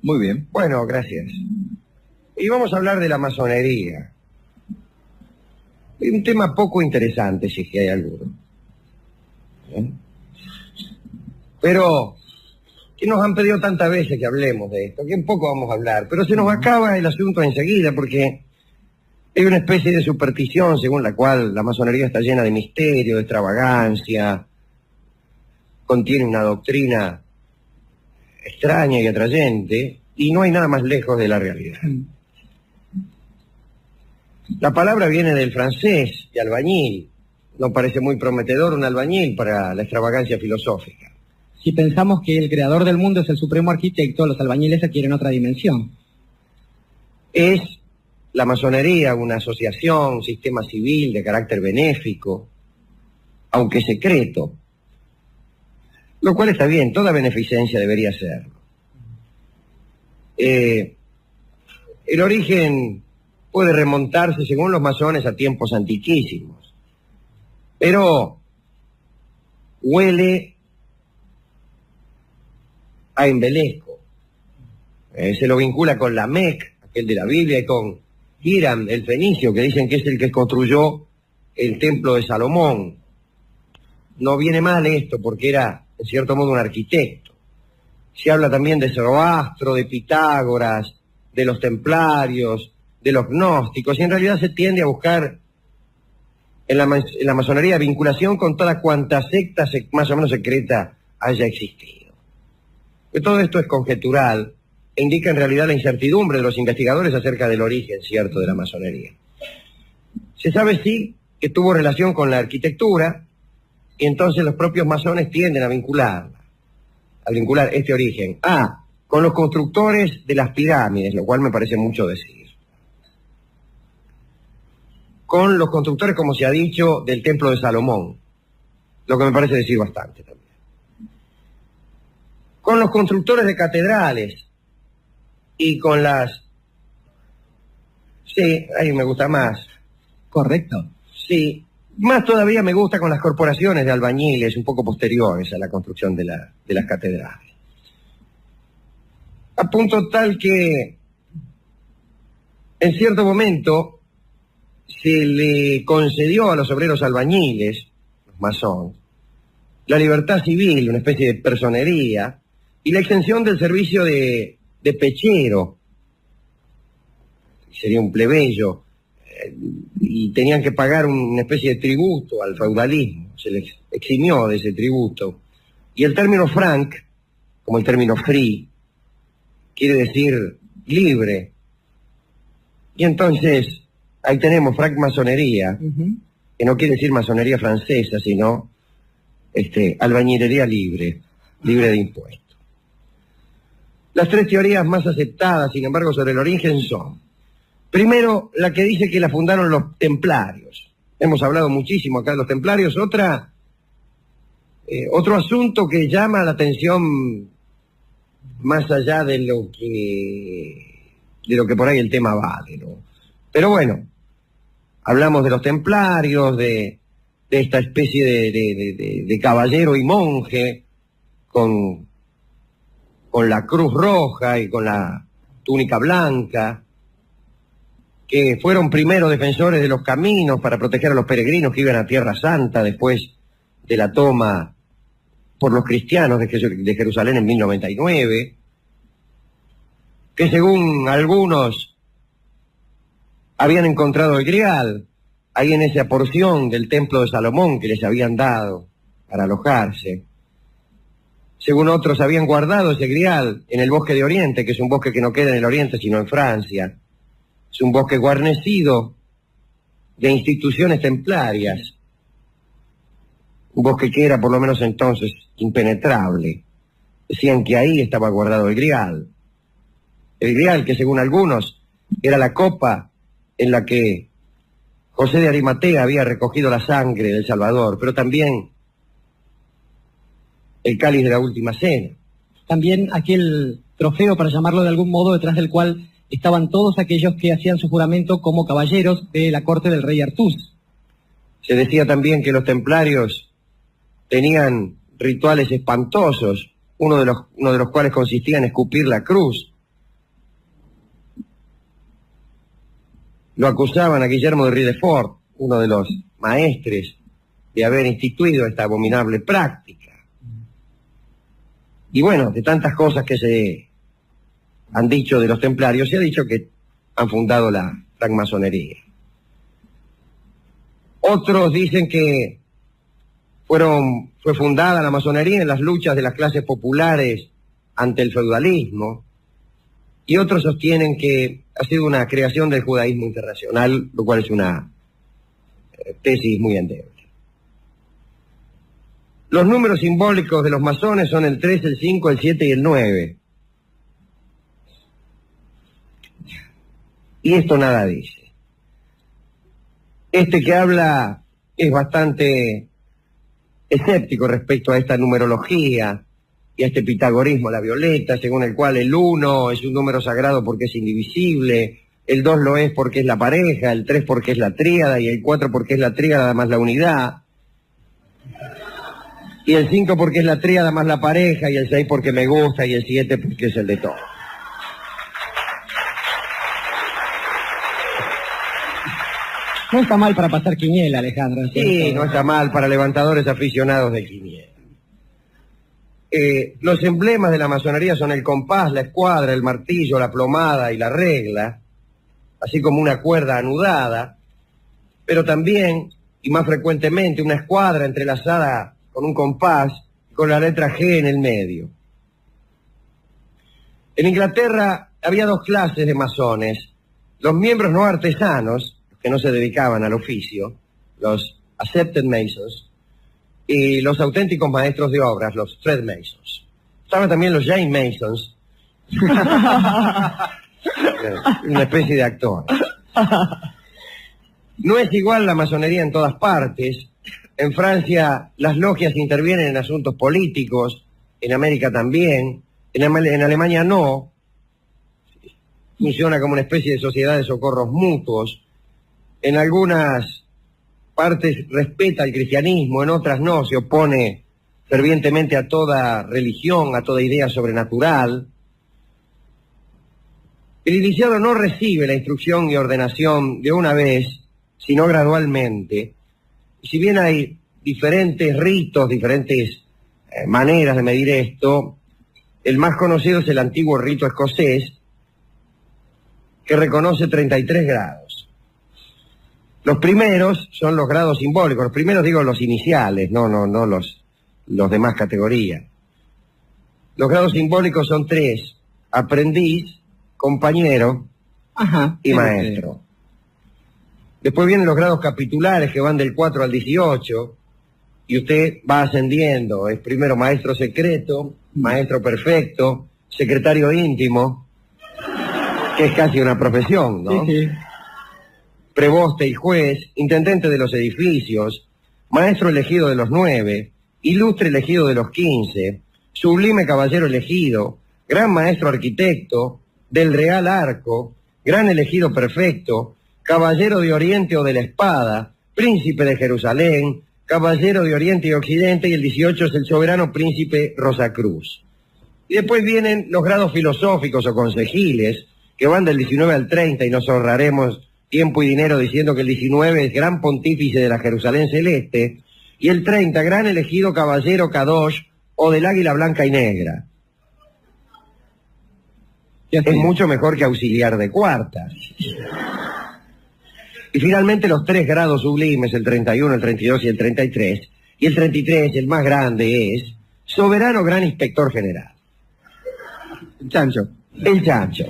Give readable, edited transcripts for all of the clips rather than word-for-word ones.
Muy bien. Bueno, gracias. Y vamos a hablar de la masonería. Un tema poco interesante, si es que hay alguno. Pero que nos han pedido tantas veces que hablemos de esto, que en poco vamos a hablar. Pero se nos acaba el asunto enseguida, porque hay una especie de superstición según la cual la masonería está llena de misterio, de extravagancia, contiene una doctrina extraña y atrayente, y no hay nada más lejos de la realidad. La palabra viene del francés, de albañil. No parece muy prometedor un albañil para la extravagancia filosófica. Si pensamos que el creador del mundo es el supremo arquitecto, los albañiles adquieren otra dimensión. Es la masonería una asociación, un sistema civil de carácter benéfico, aunque secreto. Lo cual está bien, toda beneficencia debería serlo. El origen puede remontarse, según los masones, a tiempos antiquísimos. Pero huele a embelesco. Se lo vincula con Lamec, aquel de la Biblia, y con Hiram, el fenicio, que dicen que es el que construyó el templo de Salomón. No viene mal esto, porque era, en cierto modo, un arquitecto. Se habla también de Zoroastro, de Pitágoras, de los templarios, de los gnósticos, y en realidad se tiende a buscar en la masonería vinculación con toda cuanta secta más o menos secreta haya existido. Pero todo esto es conjetural e indica en realidad la incertidumbre de los investigadores acerca del origen cierto de la masonería. Se sabe sí que tuvo relación con la arquitectura, y entonces los propios masones tienden a vincular este origen con los constructores de las pirámides, lo cual me parece mucho decir. Con los constructores, como se ha dicho, del templo de Salomón, lo que me parece decir bastante también. Con los constructores de catedrales y con las... Sí, ahí me gusta más. Correcto. Sí, más todavía me gusta con las corporaciones de albañiles un poco posteriores a la construcción de las catedrales. A punto tal que en cierto momento se le concedió a los obreros albañiles, los masones, la libertad civil, una especie de personería, y la extensión del servicio de pechero. Sería un plebeyo, y tenían que pagar una especie de tributo al feudalismo, se les eximió de ese tributo. Y el término franc, como el término free, quiere decir libre. Y entonces ahí tenemos francmasonería, que no quiere decir masonería francesa, sino albañilería libre de impuestos. Las tres teorías más aceptadas, sin embargo, sobre el origen son: primero, la que dice que la fundaron los templarios. Hemos hablado muchísimo acá de los templarios. Otro asunto que llama la atención más allá de lo que por ahí el tema vale, ¿no? Pero bueno, hablamos de los templarios, de esta especie de caballero y monje con la cruz roja y con la túnica blanca, que fueron primero defensores de los caminos para proteger a los peregrinos que iban a Tierra Santa después de la toma por los cristianos de Jerusalén en 1099, que según algunos habían encontrado el Grial ahí en esa porción del templo de Salomón que les habían dado para alojarse. Según otros, habían guardado ese Grial en el bosque de Oriente, que es un bosque que no queda en el Oriente sino en Francia. Es un bosque guarnecido de instituciones templarias, un bosque que era por lo menos entonces impenetrable. Decían que ahí estaba guardado el Grial que según algunos era la copa en la que José de Arimatea había recogido la sangre del Salvador, pero también el cáliz de la última cena. También aquel trofeo, para llamarlo de algún modo, detrás del cual estaban todos aquellos que hacían su juramento como caballeros de la corte del rey Artús. Se decía también que los templarios tenían rituales espantosos, uno de los cuales consistía en escupir la cruz lo acusaban a Guillermo de Ridefort, uno de los maestres, de haber instituido esta abominable práctica. Y bueno, de tantas cosas que se han dicho de los templarios, se ha dicho que han fundado la francmasonería. Otros dicen que fue fundada la masonería en las luchas de las clases populares ante el feudalismo, y otros sostienen que ha sido una creación del judaísmo internacional, lo cual es una tesis muy endeble. Los números simbólicos de los masones son el 3, el 5, el 7 y el 9. Y esto nada dice. Este que habla es bastante escéptico respecto a esta numerología y a este pitagorismo, la violeta, según el cual el 1 es un número sagrado porque es indivisible, el 2 lo es porque es la pareja, el 3 porque es la tríada y el 4 porque es la tríada más la unidad, y el 5 porque es la tríada más la pareja, y el 6 porque me gusta, y el 7 porque es el de todo. No está mal para pasar quiniela, Alejandro. Sí, no está mal para levantadores aficionados de quiniela. Los emblemas de la masonería son el compás, la escuadra, el martillo, la plomada y la regla, así como una cuerda anudada, pero también, y más frecuentemente, una escuadra entrelazada con un compás y con la letra G en el medio. En Inglaterra había dos clases de masones: los miembros no artesanos, que no se dedicaban al oficio, los accepted masons, y los auténticos maestros de obras, los thread masons. Estaban también los Jane Masons, una especie de actor. No es igual la masonería en todas partes. En Francia las logias intervienen en asuntos políticos, en América también, en Alemania no. Funciona como una especie de sociedad de socorros mutuos. En algunas partes respeta el cristianismo, en otras no, se opone fervientemente a toda religión, a toda idea sobrenatural. El iniciado no recibe la instrucción y ordenación de una vez, sino gradualmente. Y si bien hay diferentes ritos, diferentes maneras de medir esto, el más conocido es el antiguo rito escocés, que reconoce 33 grados. Los primeros son los grados simbólicos. Los primeros, digo, los iniciales, no los de más categoría. Los grados simbólicos son 3: aprendiz, compañero y maestro. Después vienen los grados capitulares, que van del 4 al 18, y usted va ascendiendo. Es primero maestro secreto, maestro perfecto, secretario íntimo, que es casi una profesión, ¿no? Sí, sí. Preboste y juez, intendente de los edificios, maestro elegido de los 9, ilustre elegido de los 15, sublime caballero elegido, gran maestro arquitecto, del real arco, gran elegido perfecto, caballero de Oriente o de la espada, príncipe de Jerusalén, caballero de Oriente y Occidente, y el 18 es el soberano príncipe Rosacruz. Y después vienen los grados filosóficos o consejiles, que van del 19 al 30, y nos ahorraremos tiempo y dinero diciendo que el 19 es gran pontífice de la Jerusalén celeste, y el 30, gran elegido caballero Kadosh o del águila blanca y negra. Es mucho mejor que auxiliar de cuartas. Y finalmente los 3 grados sublimes, el 31, el 32 y el 33, y el 33, el más grande, es soberano gran inspector general. El chancho. El chancho.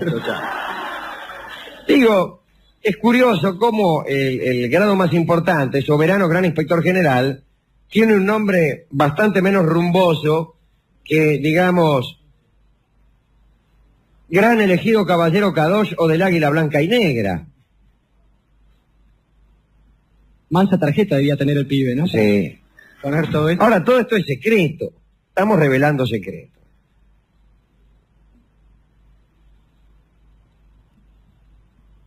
Digo, es curioso cómo el grado más importante, soberano gran inspector general, tiene un nombre bastante menos rumboso que, digamos, gran elegido caballero Kadosh o del águila blanca y negra. Mansa tarjeta debía tener el pibe, ¿no? Sí. Poner todo esto. Ahora, todo esto es secreto. Estamos revelando secretos.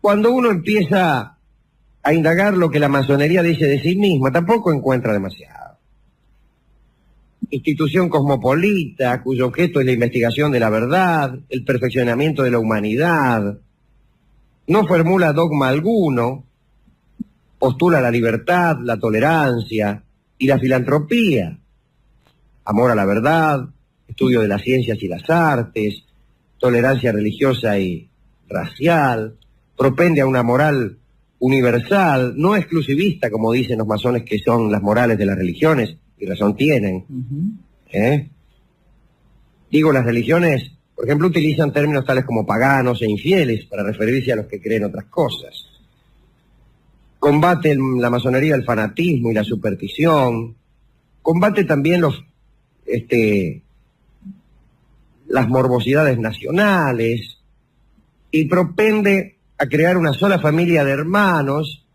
Cuando uno empieza a indagar lo que la masonería dice de sí misma, tampoco encuentra demasiado. Institución cosmopolita, cuyo objeto es la investigación de la verdad, el perfeccionamiento de la humanidad. no formula dogma alguno, postula la libertad, la tolerancia y la filantropía, amor a la verdad, estudio de las ciencias y las artes, tolerancia religiosa y racial, propende a una moral universal, no exclusivista, como dicen los masones que son las morales de las religiones, y razón tienen. Digo, las religiones, por ejemplo, utilizan términos tales como paganos e infieles para referirse a los que creen otras cosas. Combate la masonería el fanatismo y la superstición, combate también las morbosidades nacionales y propende a crear una sola familia de hermanos,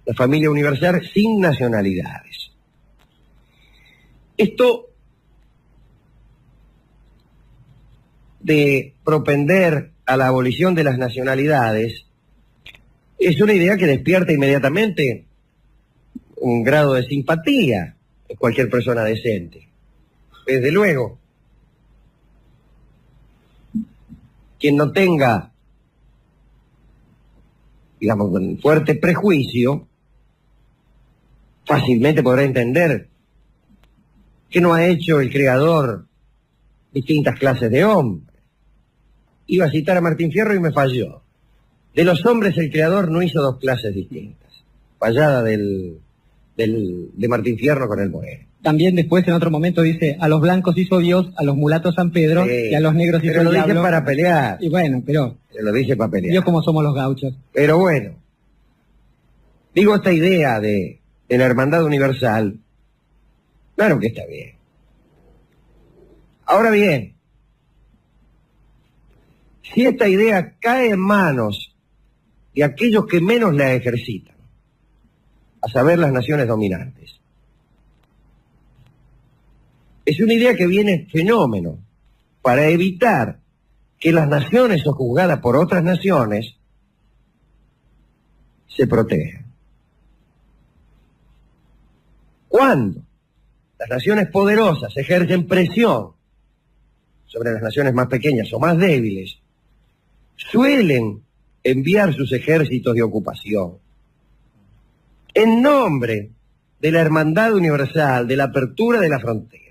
la familia universal sin nacionalidades. Esto de propender a la abolición de las nacionalidades es una idea que despierta inmediatamente un grado de simpatía en cualquier persona decente. Desde luego, quien no tenga, digamos, un fuerte prejuicio, fácilmente podrá entender que no ha hecho el Creador distintas clases de hombres. Iba a citar a Martín Fierro y me falló. De los hombres el Creador no hizo dos clases distintas. Fallada de Martín Fierro con el Moreno. También después en otro momento dice, a los blancos hizo Dios, a los mulatos San Pedro, y a los negros hizo el diablo. Pero lo dice para pelear. Y bueno, pero lo dice para pelear. Dios como somos los gauchos. Pero bueno, digo, esta idea de la hermandad universal, claro que está bien. Ahora bien, si esta idea cae en manos de aquellos que menos la ejercitan, a saber, las naciones dominantes, es una idea que viene fenómeno para evitar que las naciones sojuzgadas por otras naciones se protejan. Cuando las naciones poderosas ejercen presión sobre las naciones más pequeñas o más débiles, suelen enviar sus ejércitos de ocupación en nombre de la hermandad universal, de la apertura de las fronteras.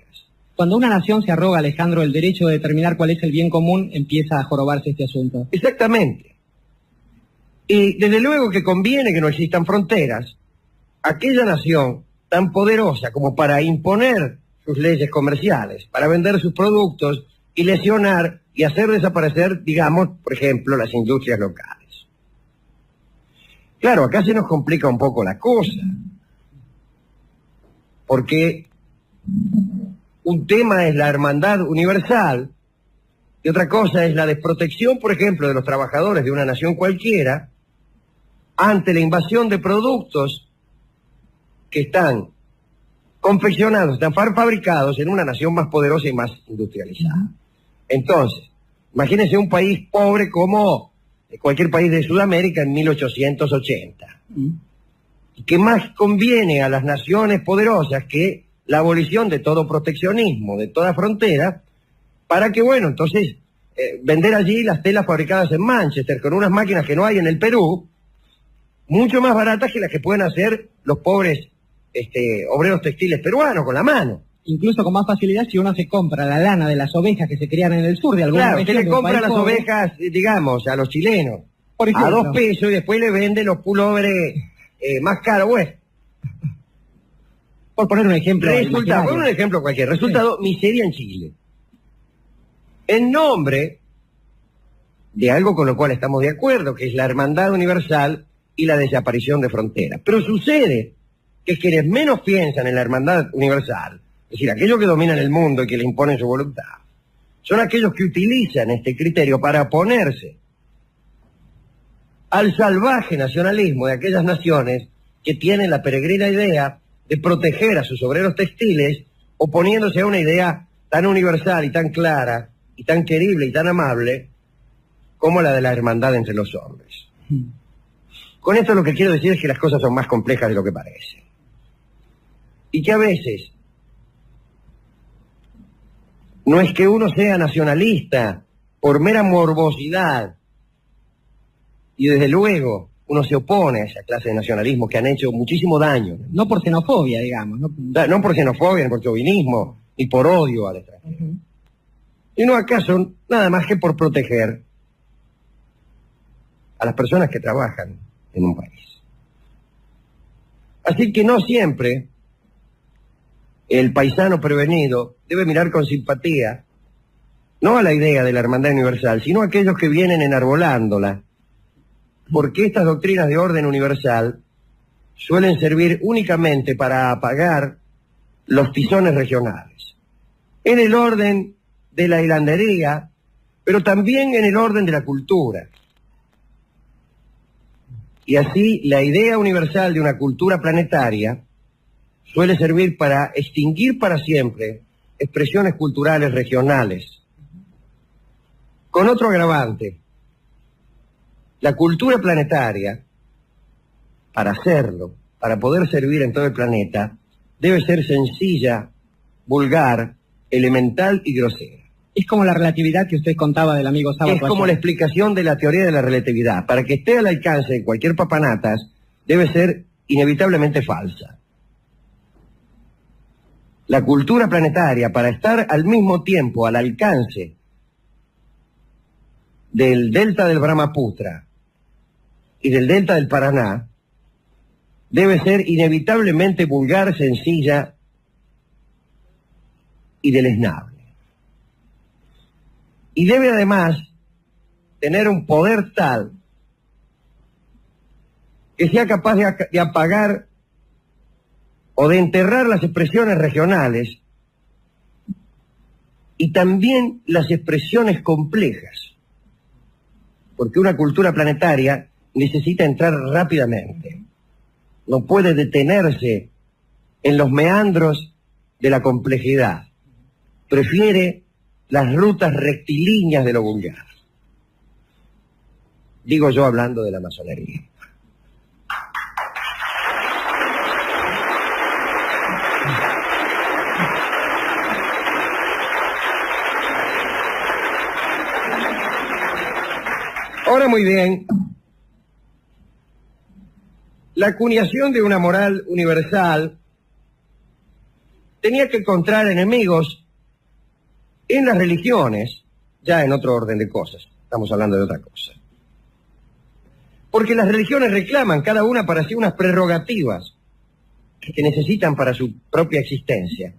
Cuando una nación se arroga, Alejandro, el derecho de determinar cuál es el bien común, empieza a jorobarse este asunto. Exactamente. Y desde luego que conviene que no existan fronteras. Aquella nación tan poderosa como para imponer sus leyes comerciales, para vender sus productos y lesionar y hacer desaparecer, digamos, por ejemplo, las industrias locales. Claro, acá se nos complica un poco la cosa, porque un tema es la hermandad universal y otra cosa es la desprotección, por ejemplo, de los trabajadores de una nación cualquiera ante la invasión de productos que están confeccionados, están fabricados en una nación más poderosa y más industrializada. Entonces, imagínense un país pobre como cualquier país de Sudamérica en 1880. ¿Y qué más conviene a las naciones poderosas que la abolición de todo proteccionismo, de toda frontera, para que, bueno, entonces, vender allí las telas fabricadas en Manchester con unas máquinas que no hay en el Perú, mucho más baratas que las que pueden hacer los pobres obreros textiles peruanos con la mano? Incluso con más facilidad si uno se compra la lana de las ovejas que se crían en el sur de alguna Claro, usted le compra las ovejas, digamos, a los chilenos, por ejemplo, a 2 pesos y después le vende los pulóveres más caros, bueno. Por poner un ejemplo. Resultado, por un ejemplo cualquier. Resultado, sí. Miseria en Chile. En nombre de algo con lo cual estamos de acuerdo, que es la hermandad universal y la desaparición de fronteras. Pero sucede que quienes menos piensan en la hermandad universal, es decir, aquellos que dominan el mundo y que le imponen su voluntad, son aquellos que utilizan este criterio para oponerse al salvaje nacionalismo de aquellas naciones que tienen la peregrina idea de proteger a sus obreros textiles, oponiéndose a una idea tan universal y tan clara, y tan querible y tan amable, como la de la hermandad entre los hombres. Con esto lo que quiero decir es que las cosas son más complejas de lo que parecen. Y que a veces no es que uno sea nacionalista por mera morbosidad Y desde luego uno se opone a esa clase de nacionalismo que han hecho muchísimo daño. No por xenofobia, digamos. No por xenofobia, ni por chauvinismo, ni por odio al extranjero. Sino acaso nada más que por proteger a las personas que trabajan en un país. Así que no siempre el paisano prevenido debe mirar con simpatía, no a la idea de la hermandad universal, sino a aquellos que vienen enarbolándola, porque estas doctrinas de orden universal suelen servir únicamente para apagar los tizones regionales, en el orden de la hilandería, pero también en el orden de la cultura. Y así la idea universal de una cultura planetaria suele servir para extinguir para siempre expresiones culturales regionales. Con otro agravante, la cultura planetaria, para hacerlo, para poder servir en todo el planeta, debe ser sencilla, vulgar, elemental y grosera. Es como la relatividad que usted contaba del amigo Sábato. Es como la explicación de la teoría de la relatividad. Para que esté al alcance de cualquier papanatas, debe ser inevitablemente falsa. La cultura planetaria, para estar al mismo tiempo al alcance del delta del Brahmaputra y del delta del Paraná, debe ser inevitablemente vulgar, sencilla y deleznable. Y debe además tener un poder tal que sea capaz de apagar o de enterrar las expresiones regionales y también las expresiones complejas, porque una cultura planetaria necesita entrar rápidamente, no puede detenerse en los meandros de la complejidad, prefiere las rutas rectilíneas de lo vulgar. Digo yo hablando de la masonería. Ahora muy bien, la acuñación de una moral universal tenía que encontrar enemigos en las religiones, ya en otro orden de cosas, estamos hablando de otra cosa. Porque las religiones reclaman cada una para sí unas prerrogativas que necesitan para su propia existencia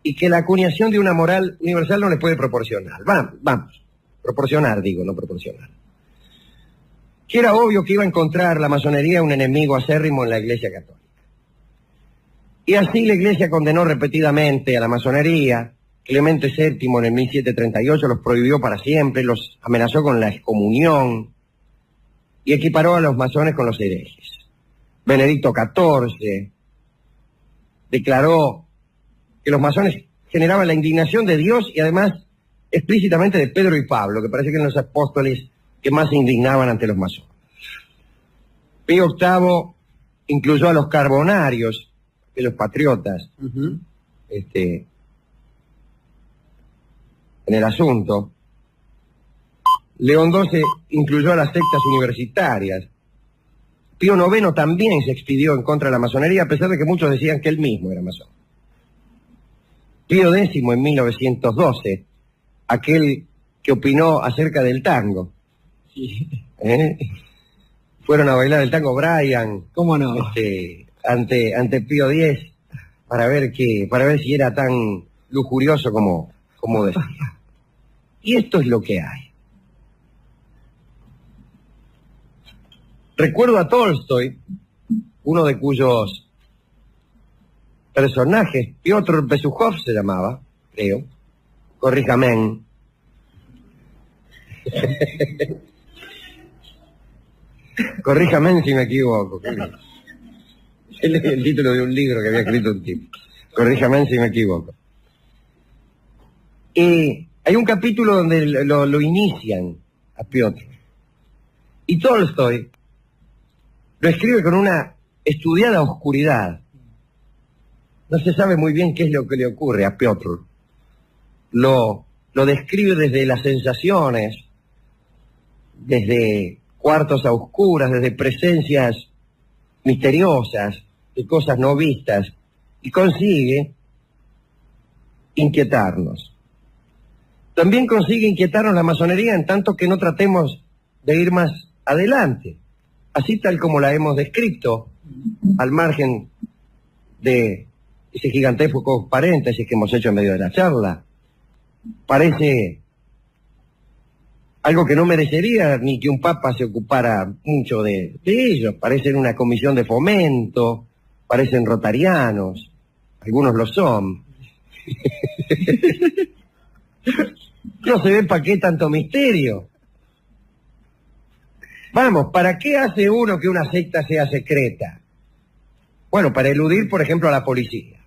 y que la acuñación de una moral universal no les puede proporcionar. Vamos, proporcionar digo, no proporcionar. Que era obvio que iba a encontrar la masonería un enemigo acérrimo en la Iglesia Católica. Y así la Iglesia condenó repetidamente a la masonería. Clemente VII en el 1738 los prohibió para siempre, los amenazó con la excomunión y equiparó a los masones con los herejes. Benedicto XIV declaró que los masones generaban la indignación de Dios y además explícitamente de Pedro y Pablo, que parece que eran los apóstoles que más se indignaban ante los masones. Pío VIII incluyó a los carbonarios, de los patriotas, en el asunto. León XII incluyó a las sectas universitarias. Pío IX también se expidió en contra de la masonería, a pesar de que muchos decían que él mismo era masón. Pío X en 1912, aquel que opinó acerca del tango. Sí. Fueron a bailar el tango Brian. ¿Cómo no? Ante Pío X para ver si era tan lujurioso como decía. Y esto es lo que hay. Recuerdo a Tolstoy, uno de cuyos personajes, Piotr Besukhov se llamaba, creo, corríjame. Corríjame si me equivoco. Él es el título de un libro que había escrito un tipo. Corríjame si me equivoco. Hay un capítulo donde lo inician a Piotr. Y Tolstoy lo escribe con una estudiada oscuridad. No se sabe muy bien qué es lo que le ocurre a Piotr. Lo describe desde las sensaciones, desde cuartos a oscuras, desde presencias misteriosas, de cosas no vistas, y consigue inquietarnos. También consigue inquietarnos la masonería en tanto que no tratemos de ir más adelante, así tal como la hemos descrito, al margen de ese gigantesco paréntesis que hemos hecho en medio de la charla. Parece algo que no merecería ni que un papa se ocupara mucho de ello. Parecen una comisión de fomento, parecen rotarianos, algunos lo son. No se ve para qué tanto misterio. Vamos, ¿para qué hace uno que una secta sea secreta? Bueno, para eludir, por ejemplo, a la policía.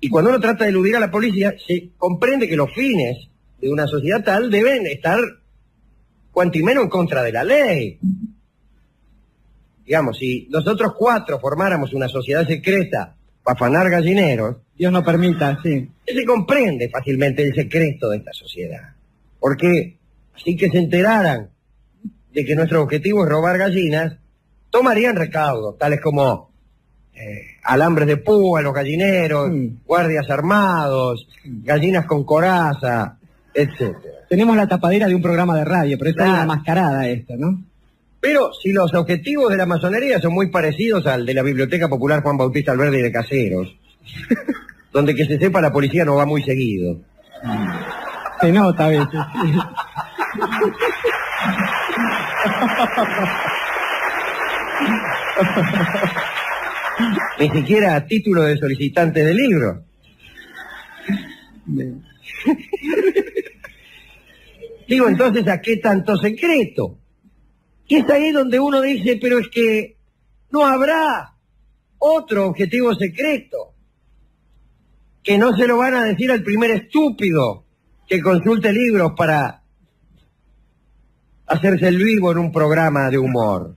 Y cuando uno trata de eludir a la policía, se comprende que los fines de una sociedad tal deben estar cuanto y menos en contra de la ley. Digamos, si nosotros 4 formáramos una sociedad secreta para afanar gallineros, Dios no permita, sí. Se comprende fácilmente el secreto de esta sociedad. Porque así que se enteraran de que nuestro objetivo es robar gallinas, tomarían recaudos, tales como alambres de púa en los gallineros, guardias armados, gallinas con coraza, etcétera. Tenemos la tapadera de un programa de radio, pero está una mascarada esto, ¿no? Pero si los objetivos de la masonería son muy parecidos al de la Biblioteca Popular Juan Bautista Alberdi de Caseros, donde que se sepa la policía no va muy seguido. Se nota a veces, sí. Ni siquiera a título de solicitante de libro. Digo, entonces, ¿a qué tanto secreto? Y es ahí donde uno dice, pero es que no habrá otro objetivo secreto, que no se lo van a decir al primer estúpido que consulte libros para hacerse el vivo en un programa de humor.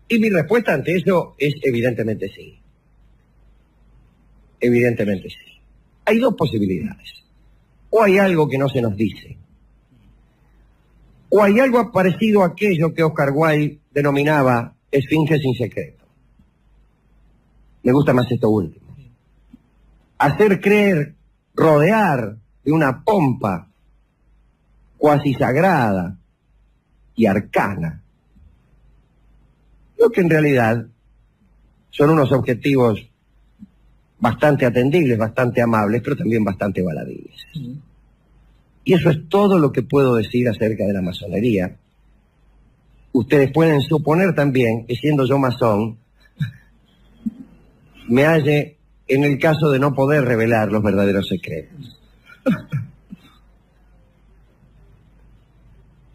Y mi respuesta ante eso es evidentemente sí. Evidentemente sí. Hay 2 posibilidades. O hay algo que no se nos dice, o hay algo parecido a aquello que Oscar Wilde denominaba esfinge sin secreto. Me gusta más esto último. Hacer creer, rodear de una pompa cuasi sagrada y arcana, lo que en realidad son unos objetivos bastante atendibles, bastante amables, pero también bastante baladíes. Y eso es todo lo que puedo decir acerca de la masonería. Ustedes pueden suponer también que, siendo yo masón, me halle en el caso de no poder revelar los verdaderos secretos.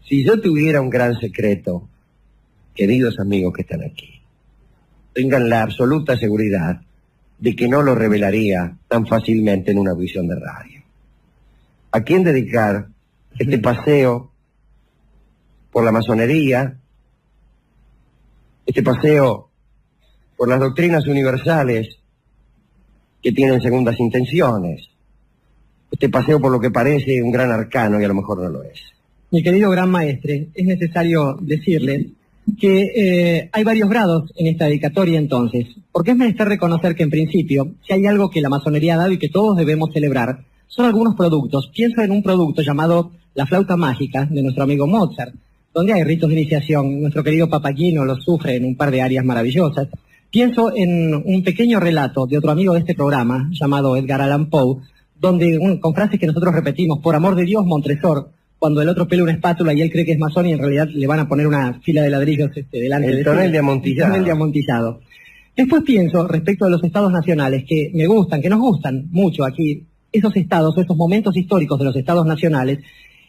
Si yo tuviera un gran secreto, queridos amigos que están aquí, tengan la absoluta seguridad de que no lo revelaría tan fácilmente en una visión de radio. ¿A quién dedicar este paseo por la masonería, este paseo por las doctrinas universales que tienen segundas intenciones, este paseo por lo que parece un gran arcano y a lo mejor no lo es? Mi querido gran maestre, es necesario decirles que hay varios grados en esta dedicatoria entonces, porque es menester reconocer que en principio, si hay algo que la masonería ha dado y que todos debemos celebrar, son algunos productos. Pienso en un producto llamado la flauta mágica de nuestro amigo Mozart, donde hay ritos de iniciación. Nuestro querido Papagino lo sufre en un par de áreas maravillosas. Pienso en un pequeño relato de otro amigo de este programa, llamado Edgar Allan Poe, donde con frases que nosotros repetimos: por amor de Dios, Montresor, cuando el otro pela una espátula y él cree que es masón y en realidad le van a poner una fila de ladrillos delante de él. El tonel de amontillado. El tonel de amontillado. Después pienso, respecto de los estados nacionales, que me gustan, que nos gustan mucho aquí, esos estados, esos momentos históricos de los estados nacionales,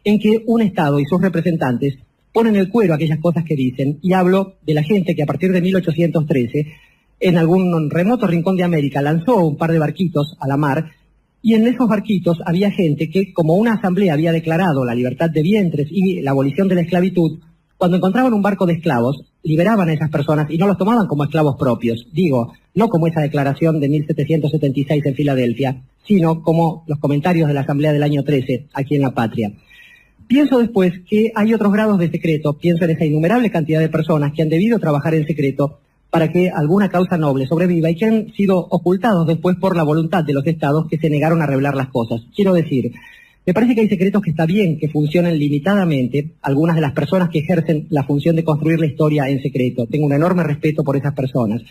en que un estado y sus representantes ponen el cuero a aquellas cosas que dicen, y hablo de la gente que a partir de 1813, en algún remoto rincón de América, lanzó un par de barquitos a la mar, y en esos barquitos había gente que, como una asamblea había declarado la libertad de vientres y la abolición de la esclavitud, cuando encontraban un barco de esclavos, liberaban a esas personas y no los tomaban como esclavos propios. Digo, no como esa declaración de 1776 en Filadelfia, sino como los comentarios de la asamblea del año 13, aquí en La Patria. Pienso después que hay otros grados de secreto, pienso en esa innumerable cantidad de personas que han debido trabajar en secreto para que alguna causa noble sobreviva y que han sido ocultados después por la voluntad de los estados que se negaron a revelar las cosas. Quiero decir, me parece que hay secretos que está bien que funcionen limitadamente, algunas de las personas que ejercen la función de construir la historia en secreto. Tengo un enorme respeto por esas personas.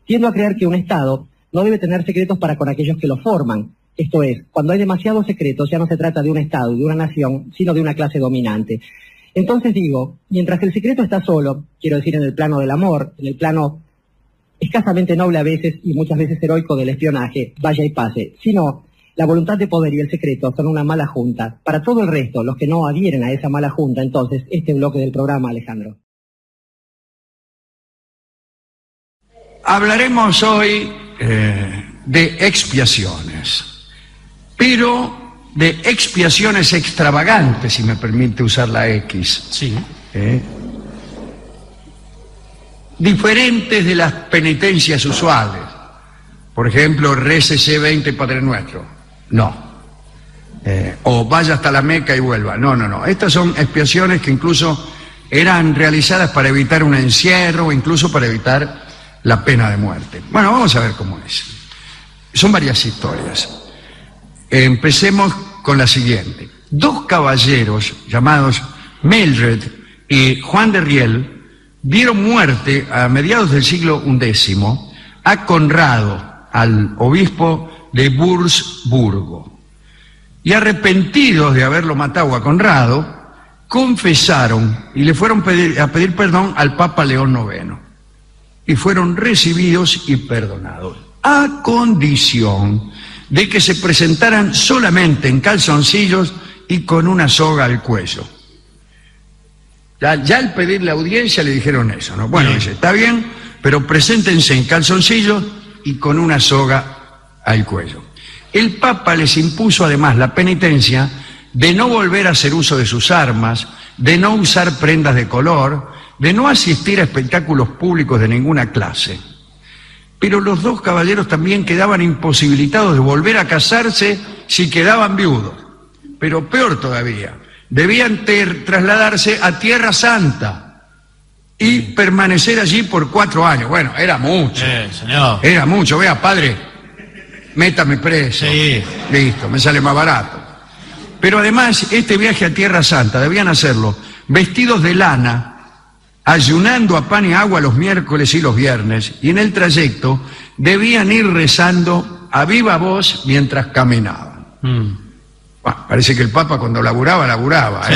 Tiendo a creer que un estado no debe tener secretos para con aquellos que lo forman. Esto es, cuando hay demasiados secretos ya no se trata de un estado y de una nación, sino de una clase dominante. Entonces digo, mientras el secreto está solo, quiero decir en el plano del amor, en el plano escasamente noble a veces y muchas veces heroico del espionaje, vaya y pase. Si no, la voluntad de poder y el secreto son una mala junta. Para todo el resto, los que no adhieren a esa mala junta, entonces, este bloque del programa, Alejandro. Hablaremos hoy de expiaciones, pero de expiaciones extravagantes, si me permite usar la X. Sí. Diferentes de las penitencias usuales. Por ejemplo, récese 20 Padre Nuestro. No. O vaya hasta la Meca y vuelva. No, no, no. Estas son expiaciones que incluso eran realizadas para evitar un encierro o incluso para evitar la pena de muerte. Bueno, vamos a ver cómo es. Son varias historias. Empecemos con la siguiente. Dos caballeros llamados Mildred y Juan de Riel dieron muerte a mediados del siglo XI a Conrado, al obispo de Wurzburgo. Y arrepentidos de haberlo matado a Conrado, confesaron y le fueron a pedir perdón al Papa León IX. Y fueron recibidos y perdonados, a condición de que se presentaran solamente en calzoncillos y con una soga al cuello. Ya al pedir la audiencia le dijeron eso, ¿no? Bueno, dice, está bien, pero preséntense en calzoncillos y con una soga al cuello. El Papa les impuso además la penitencia de no volver a hacer uso de sus armas, de no usar prendas de color, de no asistir a espectáculos públicos de ninguna clase. Pero los dos caballeros también quedaban imposibilitados de volver a casarse si quedaban viudos. Pero peor todavía, debían trasladarse a Tierra Santa y permanecer allí por 4 años. Bueno, era mucho. Señor. Era mucho. Vea, padre, métame preso. Sí. Listo, me sale más barato. Pero además, este viaje a Tierra Santa debían hacerlo vestidos de lana, ayunando a pan y agua los miércoles y los viernes, y en el trayecto debían ir rezando a viva voz mientras caminaban. Bueno, parece que el Papa cuando laburaba,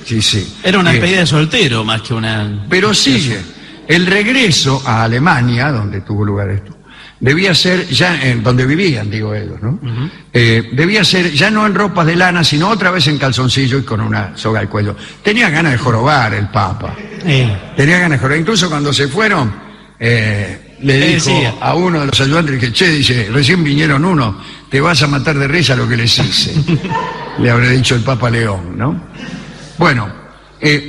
Sí. Era una despedida de soltero más que una... Pero sigue. El regreso a Alemania, donde tuvo lugar esto, debía ser ya en donde vivían, digo ellos, ¿no? Debía ser ya no en ropas de lana, sino otra vez en calzoncillo y con una soga al cuello. Tenía ganas de jorobar el Papa. Tenía ganas de jorobar. Incluso cuando se fueron, le dijo a uno de los ayudantes que, dice, recién vinieron uno, te vas a matar de risa lo que les hice. Le habrá dicho el Papa León, ¿no? Bueno,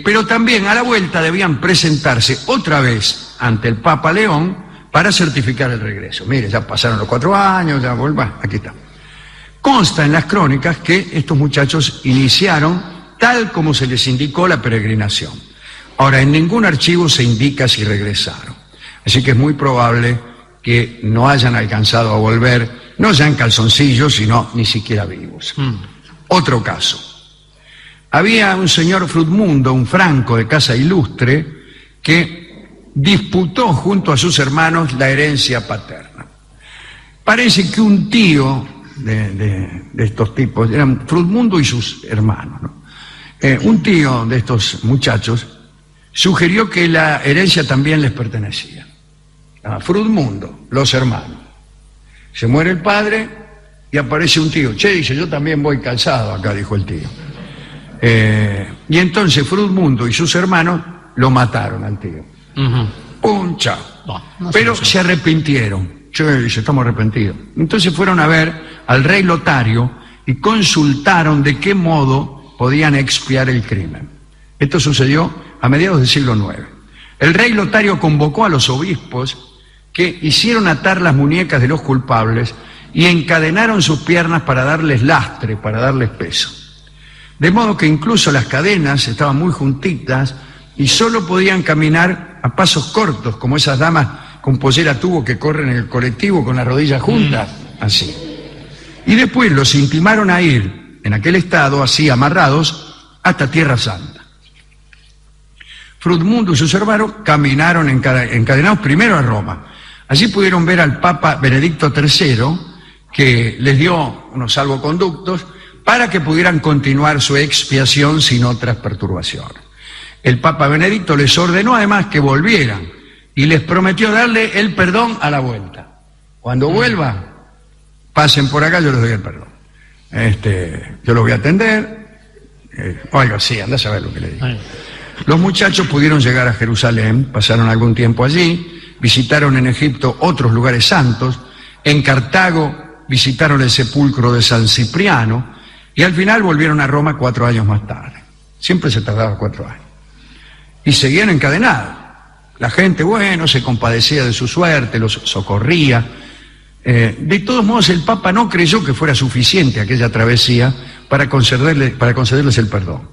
pero también a la vuelta debían presentarse otra vez ante el Papa León para certificar el regreso. Mire, ya pasaron los 4 años, ya vuelva, aquí está. Consta en las crónicas que estos muchachos iniciaron tal como se les indicó la peregrinación. Ahora, en ningún archivo se indica si regresaron. Así que es muy probable que no hayan alcanzado a volver, no ya en calzoncillos, sino ni siquiera vivos. Otro caso. Había un señor Frudmundo, un franco de casa ilustre, que disputó junto a sus hermanos la herencia paterna. Parece que un tío de estos tipos, eran Frudmundo y sus hermanos, ¿no? Un tío de estos muchachos sugirió que la herencia también les pertenecía. A Frudmundo, los hermanos. Se muere el padre y aparece un tío. Dice, yo también voy calzado acá, dijo el tío. Y entonces Frudmundo y sus hermanos lo mataron al tío. Chao. Pero se arrepintieron. Dice, estamos arrepentidos. Entonces fueron a ver al rey Lotario y consultaron de qué modo podían expiar el crimen. Esto sucedió a mediados del siglo IX. El rey Lotario convocó a los obispos que hicieron atar las muñecas de los culpables y encadenaron sus piernas para darles lastre, para darles peso. de modo que incluso las cadenas estaban muy juntitas y solo podían caminar a pasos cortos, como esas damas con pollera tubo que corren en el colectivo con las rodillas juntas, así. Y después los intimaron a ir en aquel estado, así amarrados, hasta Tierra Santa. Frudmundo y sus hermanos caminaron encadenados primero a Roma. Allí pudieron ver al Papa Benedicto III, que les dio unos salvoconductos para que pudieran continuar su expiación sin otras perturbaciones. El Papa Benedicto les ordenó además que volvieran y les prometió darle el perdón a la vuelta. Cuando vuelva, pasen por acá, yo les doy el perdón. Yo los voy a atender, o algo así, andá a saber lo que le digo. Los muchachos pudieron llegar a Jerusalén, pasaron algún tiempo allí, visitaron en Egipto otros lugares santos, en Cartago visitaron el sepulcro de San Cipriano y al final volvieron a Roma 4 años más tarde. Siempre se tardaba 4 años. Y seguían encadenados. La gente, bueno, se compadecía de su suerte, los socorría. De todos modos, el Papa no creyó que fuera suficiente aquella travesía para concederles el perdón.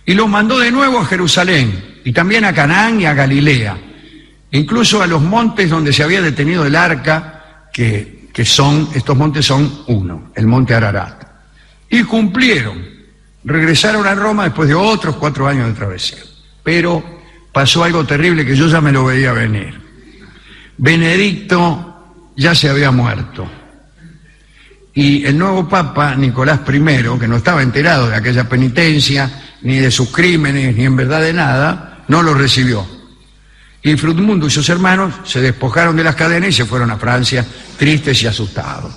Y los mandó de nuevo a Jerusalén, y también a Canaán y a Galilea, incluso a los montes donde se había detenido el arca, estos montes son uno, el monte Ararat. Y cumplieron, regresaron a Roma después de otros 4 años de travesía. Pero pasó algo terrible que yo ya me lo veía venir. Benedicto ya se había muerto. Y el nuevo Papa, Nicolás I, que no estaba enterado de aquella penitencia, ni de sus crímenes, ni en verdad de nada, no lo recibió. Y Frudmundo y sus hermanos se despojaron de las cadenas y se fueron a Francia, tristes y asustados.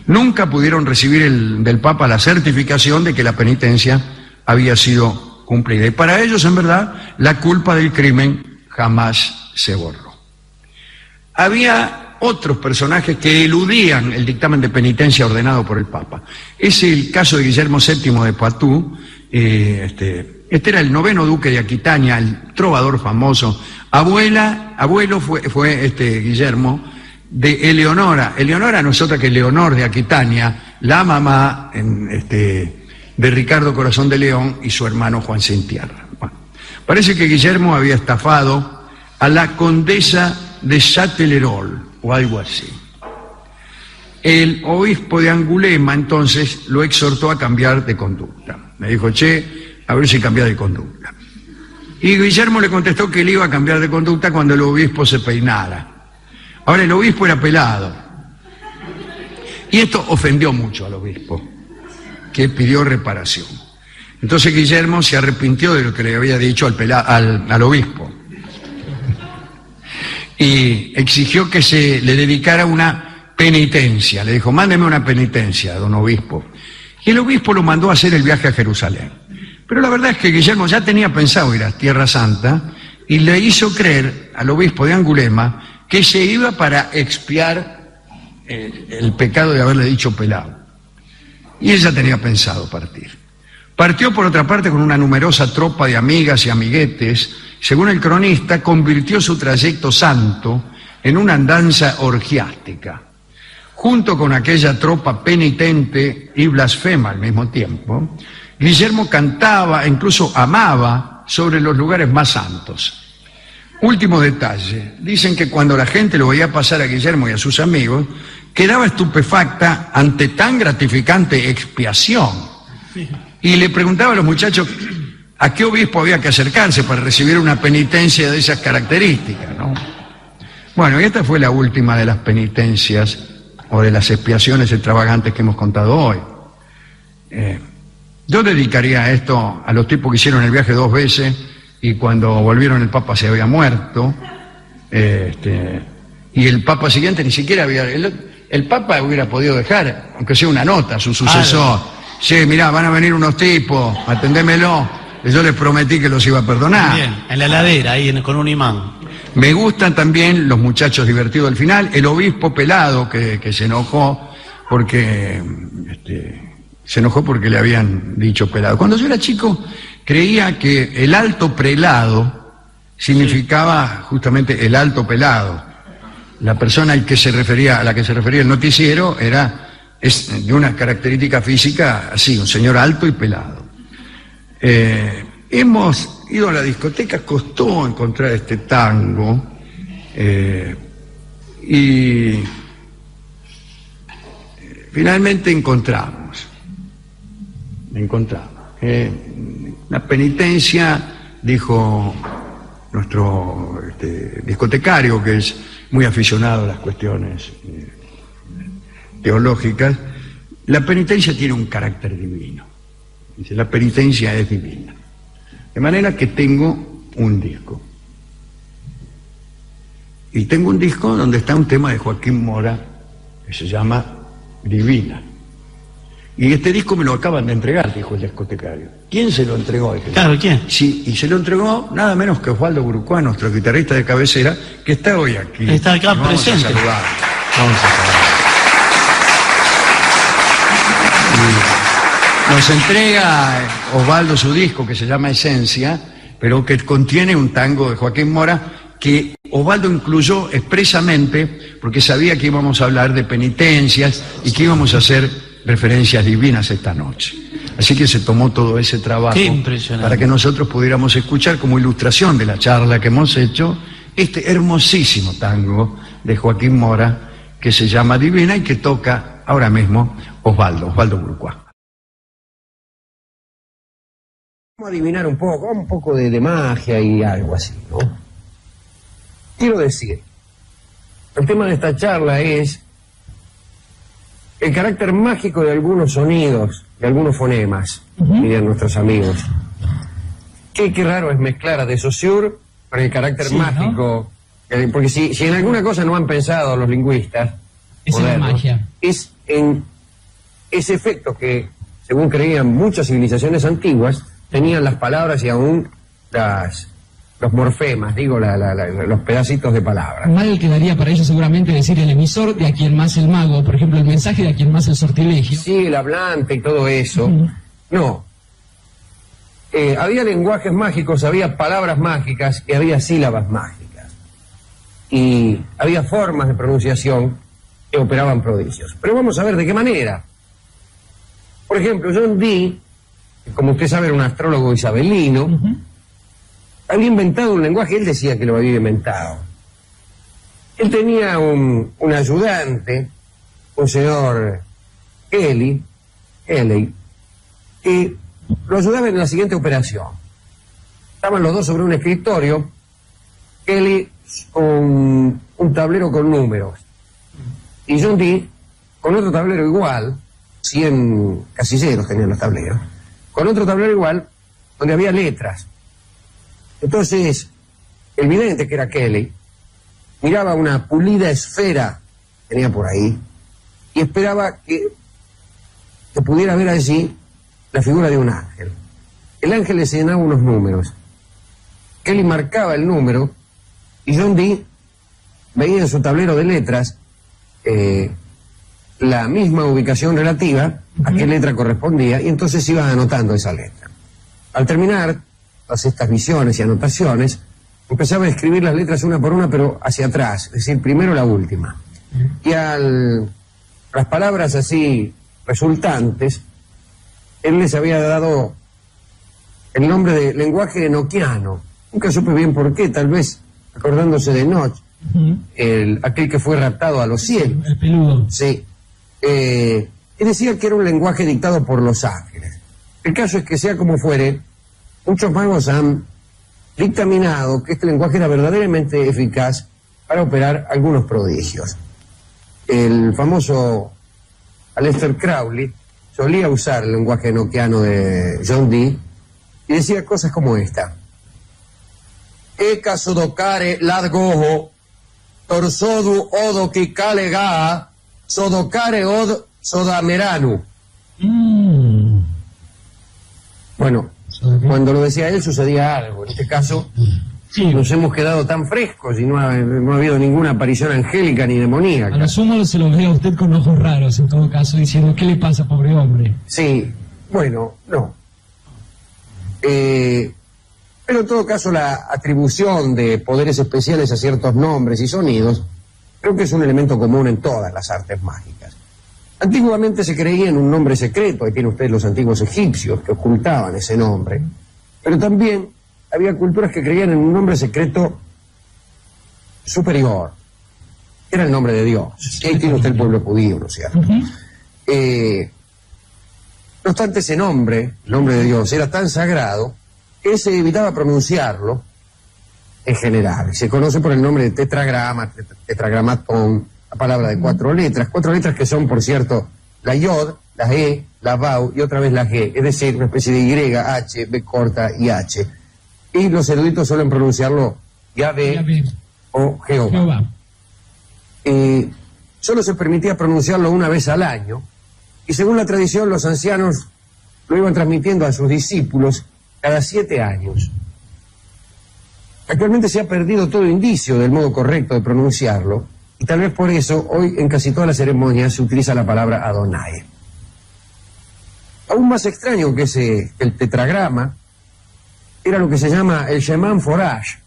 Nunca pudieron recibir del Papa la certificación de que la penitencia había sido cumplida. Y para ellos, en verdad, la culpa del crimen jamás se borró. Había otros personajes que eludían el dictamen de penitencia ordenado por el Papa. Es el caso de Guillermo VII de Poitou. Este era el 9º duque de Aquitania, el trovador famoso. Abuelo fue Guillermo de Eleonora. Eleonora no es otra que Leonor de Aquitania, la mamá de Ricardo Corazón de León y su hermano Juan Sin Tierra. Bueno, parece que Guillermo había estafado a la condesa de Châtellerault o algo así. El obispo de Angulema entonces lo exhortó a cambiar de conducta. Me dijo, a ver si cambia de conducta. Y Guillermo le contestó que él iba a cambiar de conducta cuando el obispo se peinara. Ahora, el obispo era pelado. Y esto ofendió mucho al obispo, que pidió reparación. Entonces Guillermo se arrepintió de lo que le había dicho al obispo. Y exigió que se le dedicara una penitencia. Le dijo, mándeme una penitencia, don obispo. Y el obispo lo mandó a hacer el viaje a Jerusalén. Pero la verdad es que Guillermo ya tenía pensado ir a Tierra Santa y le hizo creer al obispo de Angulema que se iba para expiar el pecado de haberle dicho pelado. Y ella tenía pensado partir. Partió, por otra parte, con una numerosa tropa de amigas y amiguetes. Según el cronista, convirtió su trayecto santo en una andanza orgiástica. Junto con aquella tropa penitente y blasfema al mismo tiempo, Guillermo cantaba e incluso amaba sobre los lugares más santos. Último detalle, dicen que cuando la gente lo veía pasar a Guillermo y a sus amigos, quedaba estupefacta ante tan gratificante expiación. Y le preguntaba a los muchachos a qué obispo había que acercarse para recibir una penitencia de esas características, ¿no? Bueno, y esta fue la última de las penitencias o de las expiaciones extravagantes que hemos contado hoy. Yo dedicaría esto a los tipos que hicieron el viaje 2 veces y cuando volvieron el Papa se había muerto, y el Papa siguiente ni siquiera había... El Papa hubiera podido dejar, aunque sea una nota, a su sucesor. Sí, mirá, van a venir unos tipos, atendémelo. Yo les prometí que los iba a perdonar. Bien, en la heladera, ahí con un imán. Me gustan también los muchachos divertidos al final, el obispo pelado que se enojó porque le habían dicho pelado. Cuando yo era chico creía que el alto prelado significaba justamente el alto pelado. La persona a la que se refería el noticiero es de una característica física así, un señor alto y pelado. Hemos ido a la discoteca, costó encontrar este tango, y finalmente encontramos. La penitencia, dijo nuestro discotecario, que es muy aficionado a las cuestiones teológicas, la penitencia tiene un carácter divino. Dice, la penitencia es divina. De manera que tengo un disco. Y tengo un disco donde está un tema de Joaquín Mora que se llama Divina. Y este disco me lo acaban de entregar, dijo el discotecario. ¿Quién se lo entregó? Claro, ¿quién? Sí, y se lo entregó nada menos que Osvaldo Grucuá, nuestro guitarrista de cabecera, que está hoy aquí. Está acá presente. Vamos a saludar. Y nos entrega Osvaldo su disco que se llama Esencia, pero que contiene un tango de Joaquín Mora que Osvaldo incluyó expresamente porque sabía que íbamos a hablar de penitencias y que íbamos a hacer referencias divinas esta noche. Así que se tomó todo ese trabajo para que nosotros pudiéramos escuchar como ilustración de la charla que hemos hecho este hermosísimo tango de Joaquín Mora que se llama Divina y que toca ahora mismo Osvaldo Grucuá. Vamos a adivinar un poco de magia y algo así, ¿no? Quiero decir, el tema de esta charla es el carácter mágico de algunos sonidos, de algunos fonemas, dirían nuestros amigos. Qué raro es mezclar a De Saussure con el carácter mágico, ¿no? Porque si en alguna cosa no han pensado los lingüistas, es la magia. Es en ese efecto que, según creían muchas civilizaciones antiguas, tenían las palabras y aún los morfemas, digo, los pedacitos de palabras. Mal quedaría para ellos seguramente decir el emisor de a quien más el mago, por ejemplo, el mensaje de a quien más el sortilegio. Sí, el hablante y todo eso. No. Había lenguajes mágicos, había palabras mágicas y había sílabas mágicas. Y había formas de pronunciación que operaban prodigios. Pero vamos a ver de qué manera. Por ejemplo, John Dee, como usted sabe, era un astrólogo isabelino, había inventado un lenguaje, él decía que lo había inventado. Él tenía un ayudante, un señor Kelly, que lo ayudaba en la siguiente operación. Estaban los dos sobre un escritorio, Kelly con un tablero con números, y John Dee con otro tablero igual, 100 casilleros tenían los tableros, con otro tablero igual, donde había letras. Entonces, el vidente, que era Kelly, miraba una pulida esfera que tenía por ahí y esperaba que pudiera ver allí la figura de un ángel. El ángel le señalaba unos números. Kelly marcaba el número y John Dee veía en su tablero de letras la misma ubicación relativa a qué letra correspondía y entonces iba anotando esa letra. Al terminar todas estas visiones y anotaciones, empezaba a escribir las letras una por una, pero hacia atrás, es decir, primero la última. Y las palabras así resultantes, él les había dado el nombre de lenguaje enoquiano. Nunca supe bien por qué, tal vez acordándose de Enoch, aquel que fue raptado a los cielos. El peludo. Sí. Él decía que era un lenguaje dictado por los ángeles. El caso es que, sea como fuere, muchos magos han dictaminado que este lenguaje era verdaderamente eficaz para operar algunos prodigios. El famoso Aleister Crowley solía usar el lenguaje enoquiano de John Dee y decía cosas como esta: Eka sodokare ladgoho, torsodu odo kikalega, sodokare od sodameranu. Bueno, cuando lo decía él sucedía algo. En este caso, nos hemos quedado tan frescos y no ha habido ninguna aparición angélica ni demoníaca. A lo sumo se lo ve a usted con ojos raros, en todo caso, diciendo, ¿qué le pasa, pobre hombre? Sí, bueno, no. Pero en todo caso, la atribución de poderes especiales a ciertos nombres y sonidos creo que es un elemento común en todas las artes mágicas. Antiguamente se creía en un nombre secreto, ahí tienen ustedes los antiguos egipcios que ocultaban ese nombre, pero también había culturas que creían en un nombre secreto superior, que era el nombre de Dios. Y ahí tiene usted el pueblo judío, ¿no es cierto? No obstante, ese nombre, el nombre de Dios, era tan sagrado que se evitaba pronunciarlo en general. Y se conoce por el nombre de tetragrama, tetragramatón, la palabra de 4 letras que son, por cierto, la yod, la e, la vau y otra vez la g, es decir, una especie de y, h, b corta y h. Y los eruditos suelen pronunciarlo Yahvé o Jehová. Solo se permitía pronunciarlo una vez al año, y según la tradición los ancianos lo iban transmitiendo a sus discípulos cada 7 años. Actualmente se ha perdido todo indicio del modo correcto de pronunciarlo, y tal vez por eso hoy en casi todas las ceremonias se utiliza la palabra Adonai. Aún más extraño que el tetragrama era lo que se llama el Sheman Forash.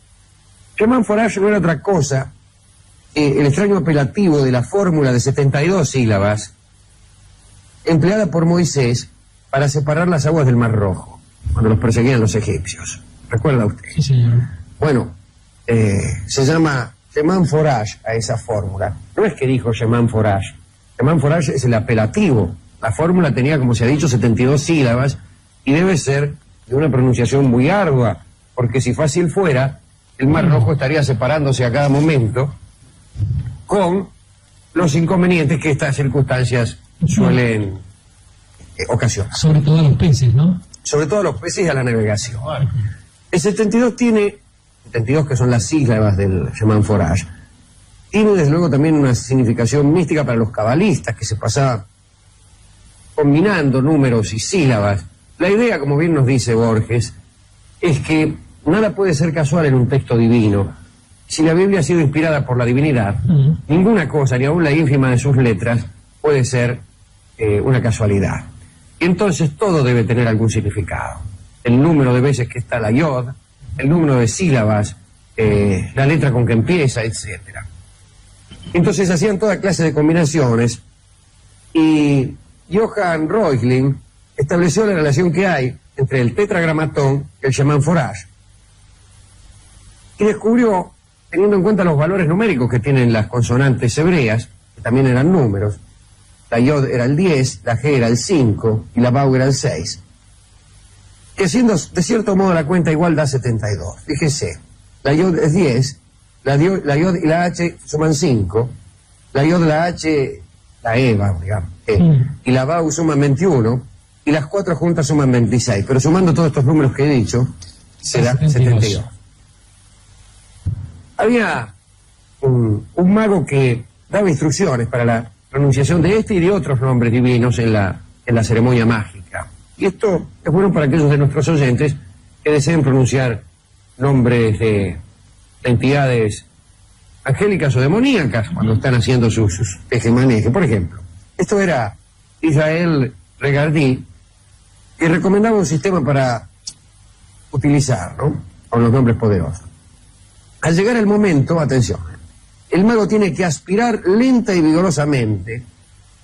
Sheman Forash no era otra cosa que el extraño apelativo de la fórmula de 72 sílabas empleada por Moisés para separar las aguas del Mar Rojo, cuando los perseguían los egipcios. ¿Recuerda usted? Sí, señor. Bueno, se llama Sheman Forash a esa fórmula. No es que dijo Sheman Forash. Sheman Forash es el apelativo. La fórmula tenía, como se ha dicho, 72 sílabas y debe ser de una pronunciación muy ardua, porque si fácil fuera, el Mar Rojo estaría separándose a cada momento, con los inconvenientes que estas circunstancias suelen ocasionar. Sobre todo a los peces, ¿no? Sobre todo a los peces y a la navegación. El 72 tiene, 72 que son las sílabas del Sheman Forash, tiene desde luego también una significación mística para los cabalistas, que se pasaban combinando números y sílabas. La idea, como bien nos dice Borges, es que nada puede ser casual en un texto divino. Si la Biblia ha sido inspirada por la divinidad, ninguna cosa, ni aun la ínfima de sus letras, puede ser una casualidad. Y entonces todo debe tener algún significado. El número de veces que está la yod, el número de sílabas, la letra con que empieza, etc. Entonces hacían toda clase de combinaciones, y Johann Reuchlin estableció la relación que hay entre el tetragramatón y el Sheman Forash, y descubrió, teniendo en cuenta los valores numéricos que tienen las consonantes hebreas, que también eran números, la yod era el 10, la g era el 5 y la vau era el 6, que haciendo de cierto modo la cuenta igual da 72. Fíjese, la yod es 10, la yod y la h suman 5, la yod, la h, la eva, digamos, y la vau suman 21, y las 4 juntas suman 26, pero sumando todos estos números que he dicho, se da 72. Había un mago que daba instrucciones para la pronunciación de este y de otros nombres divinos en la ceremonia mágica. Y esto es bueno para aquellos de nuestros oyentes que deseen pronunciar nombres de entidades angélicas o demoníacas cuando están haciendo sus tejemanejes. Por ejemplo, esto era Israel Regardí, que recomendaba un sistema para utilizar, ¿no?, con los nombres poderosos. Al llegar el momento, atención, el mago tiene que aspirar lenta y vigorosamente,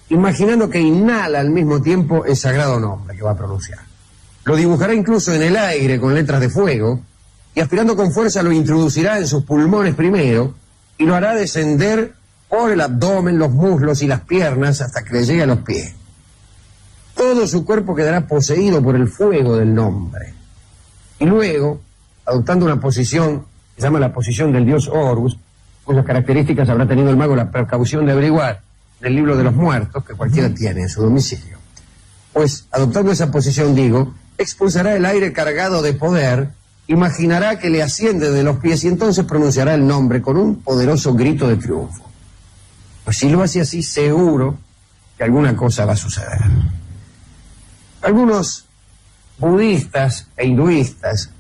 imaginando que inhala al mismo tiempo el sagrado nombre que va a pronunciar. Lo dibujará incluso en el aire con letras de fuego, y aspirando con fuerza lo introducirá en sus pulmones primero, y lo hará descender por el abdomen, los muslos y las piernas hasta que le llegue a los pies. Todo su cuerpo quedará poseído por el fuego del nombre. Y luego, adoptando una posición que se llama la posición del dios Horus, cuyas características habrá tenido el mago la precaución de averiguar del libro de los muertos, que cualquiera tiene en su domicilio. Pues, adoptando esa posición, digo, expulsará el aire cargado de poder, imaginará que le asciende de los pies y entonces pronunciará el nombre con un poderoso grito de triunfo. Pues si lo hace así, seguro que alguna cosa va a suceder. Algunos budistas e hinduistas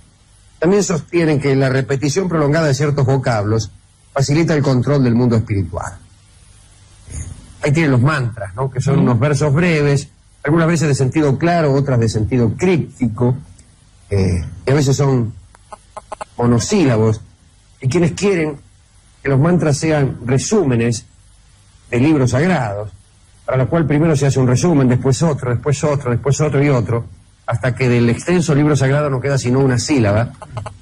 también sostienen que la repetición prolongada de ciertos vocablos facilita el control del mundo espiritual. Ahí tienen los mantras, ¿no?, que son unos versos breves, algunas veces de sentido claro, otras de sentido críptico, y a veces son monosílabos, y quienes quieren que los mantras sean resúmenes de libros sagrados, para la cual primero se hace un resumen, después otro, después otro, después otro y otro, hasta que del extenso libro sagrado no queda sino una sílaba,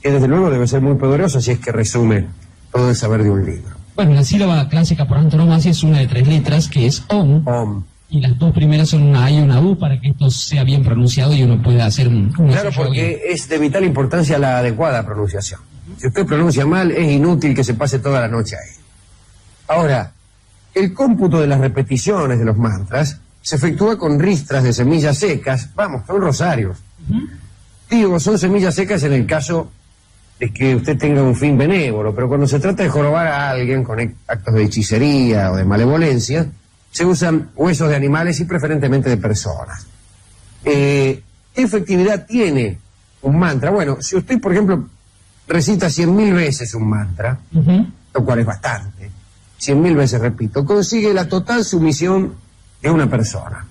que desde luego debe ser muy poderosa si es que resume todo el saber de un libro. Bueno, la sílaba clásica por antonomasia es una de 3 letras, que es Om, Om. y las 2 primeras son una A y una U, para que esto sea bien pronunciado y uno pueda hacer un Claro, ensayo porque bien. es de vital importancia la adecuada pronunciación. Si usted pronuncia mal, es inútil que se pase toda la noche ahí. Ahora, el cómputo de las repeticiones de los mantras se efectúa con ristras de semillas secas, vamos, son rosarios. Digo, son semillas secas en el caso de que usted tenga un fin benévolo, pero cuando se trata de jorobar a alguien con actos de hechicería o de malevolencia, se usan huesos de animales y preferentemente de personas. ¿Qué efectividad tiene un mantra? Bueno, si usted, por ejemplo, recita 100.000 veces un mantra, lo cual es bastante, 100.000 veces, repito, consigue la total sumisión de una persona.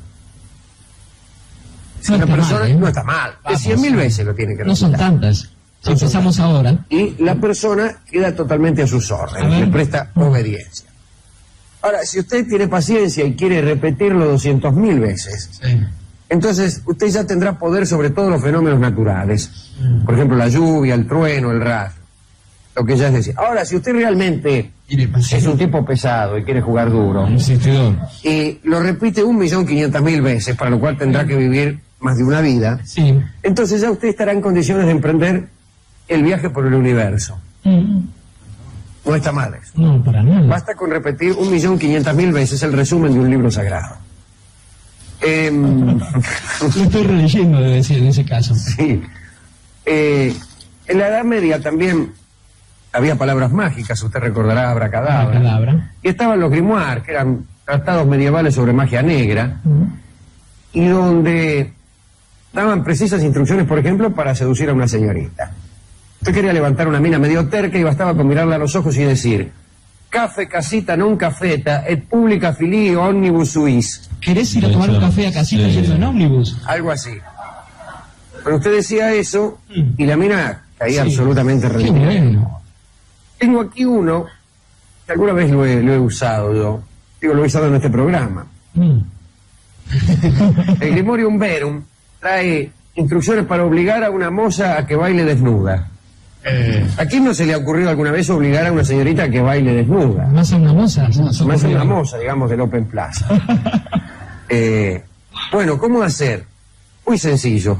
Si No una está persona mal, ¿eh? no está mal, de Vamos, 100.000 veces lo tiene que No son recitar. tantas. Si empezamos ahora. Y la persona queda totalmente a sus A órdenes, ver. le presta obediencia. Ahora, si usted tiene paciencia y quiere repetirlo 200.000 veces, entonces usted ya tendrá poder sobre todos los fenómenos naturales. Por ejemplo, la lluvia, el trueno, el rayo. Lo que ya es decir. Ahora, si usted realmente es un tipo pesado y quiere jugar duro, Insistidor. y lo repite 1.500.000 veces, para lo cual tendrá que vivir más de una vida, Sí. entonces ya usted estará en condiciones de emprender el viaje por el universo. No está mal eso. No, para nada. Basta con repetir 1.500.000 veces el resumen de un libro sagrado. Lo estoy releyendo, debe decir, en ese caso. Sí. En la Edad Media también había palabras mágicas, usted recordará abracadabra. Abracadabra. Y estaban los grimoires, que eran tratados medievales sobre magia negra, y donde daban precisas instrucciones, por ejemplo, para seducir a una señorita. Usted quería levantar una mina medio terca y bastaba con mirarla a los ojos y decir: Café casita non cafeta, et publica filii omnibus suis. ¿Querés ir a tomar un café a casita yendo en ómnibus? Algo así. Pero usted decía eso y la mina caía Sí. absolutamente Qué rendida. bueno. Tengo aquí uno que alguna vez lo he usado yo. Digo, lo he usado en este programa. El Grimorium Verum trae instrucciones para obligar a una moza a que baile desnuda. ¿A quién no se le ha ocurrido alguna vez obligar a una señorita a que baile desnuda? ¿Más a una moza? Más una moza, digamos, del Open Plaza. Bueno, ¿cómo hacer? Muy sencillo.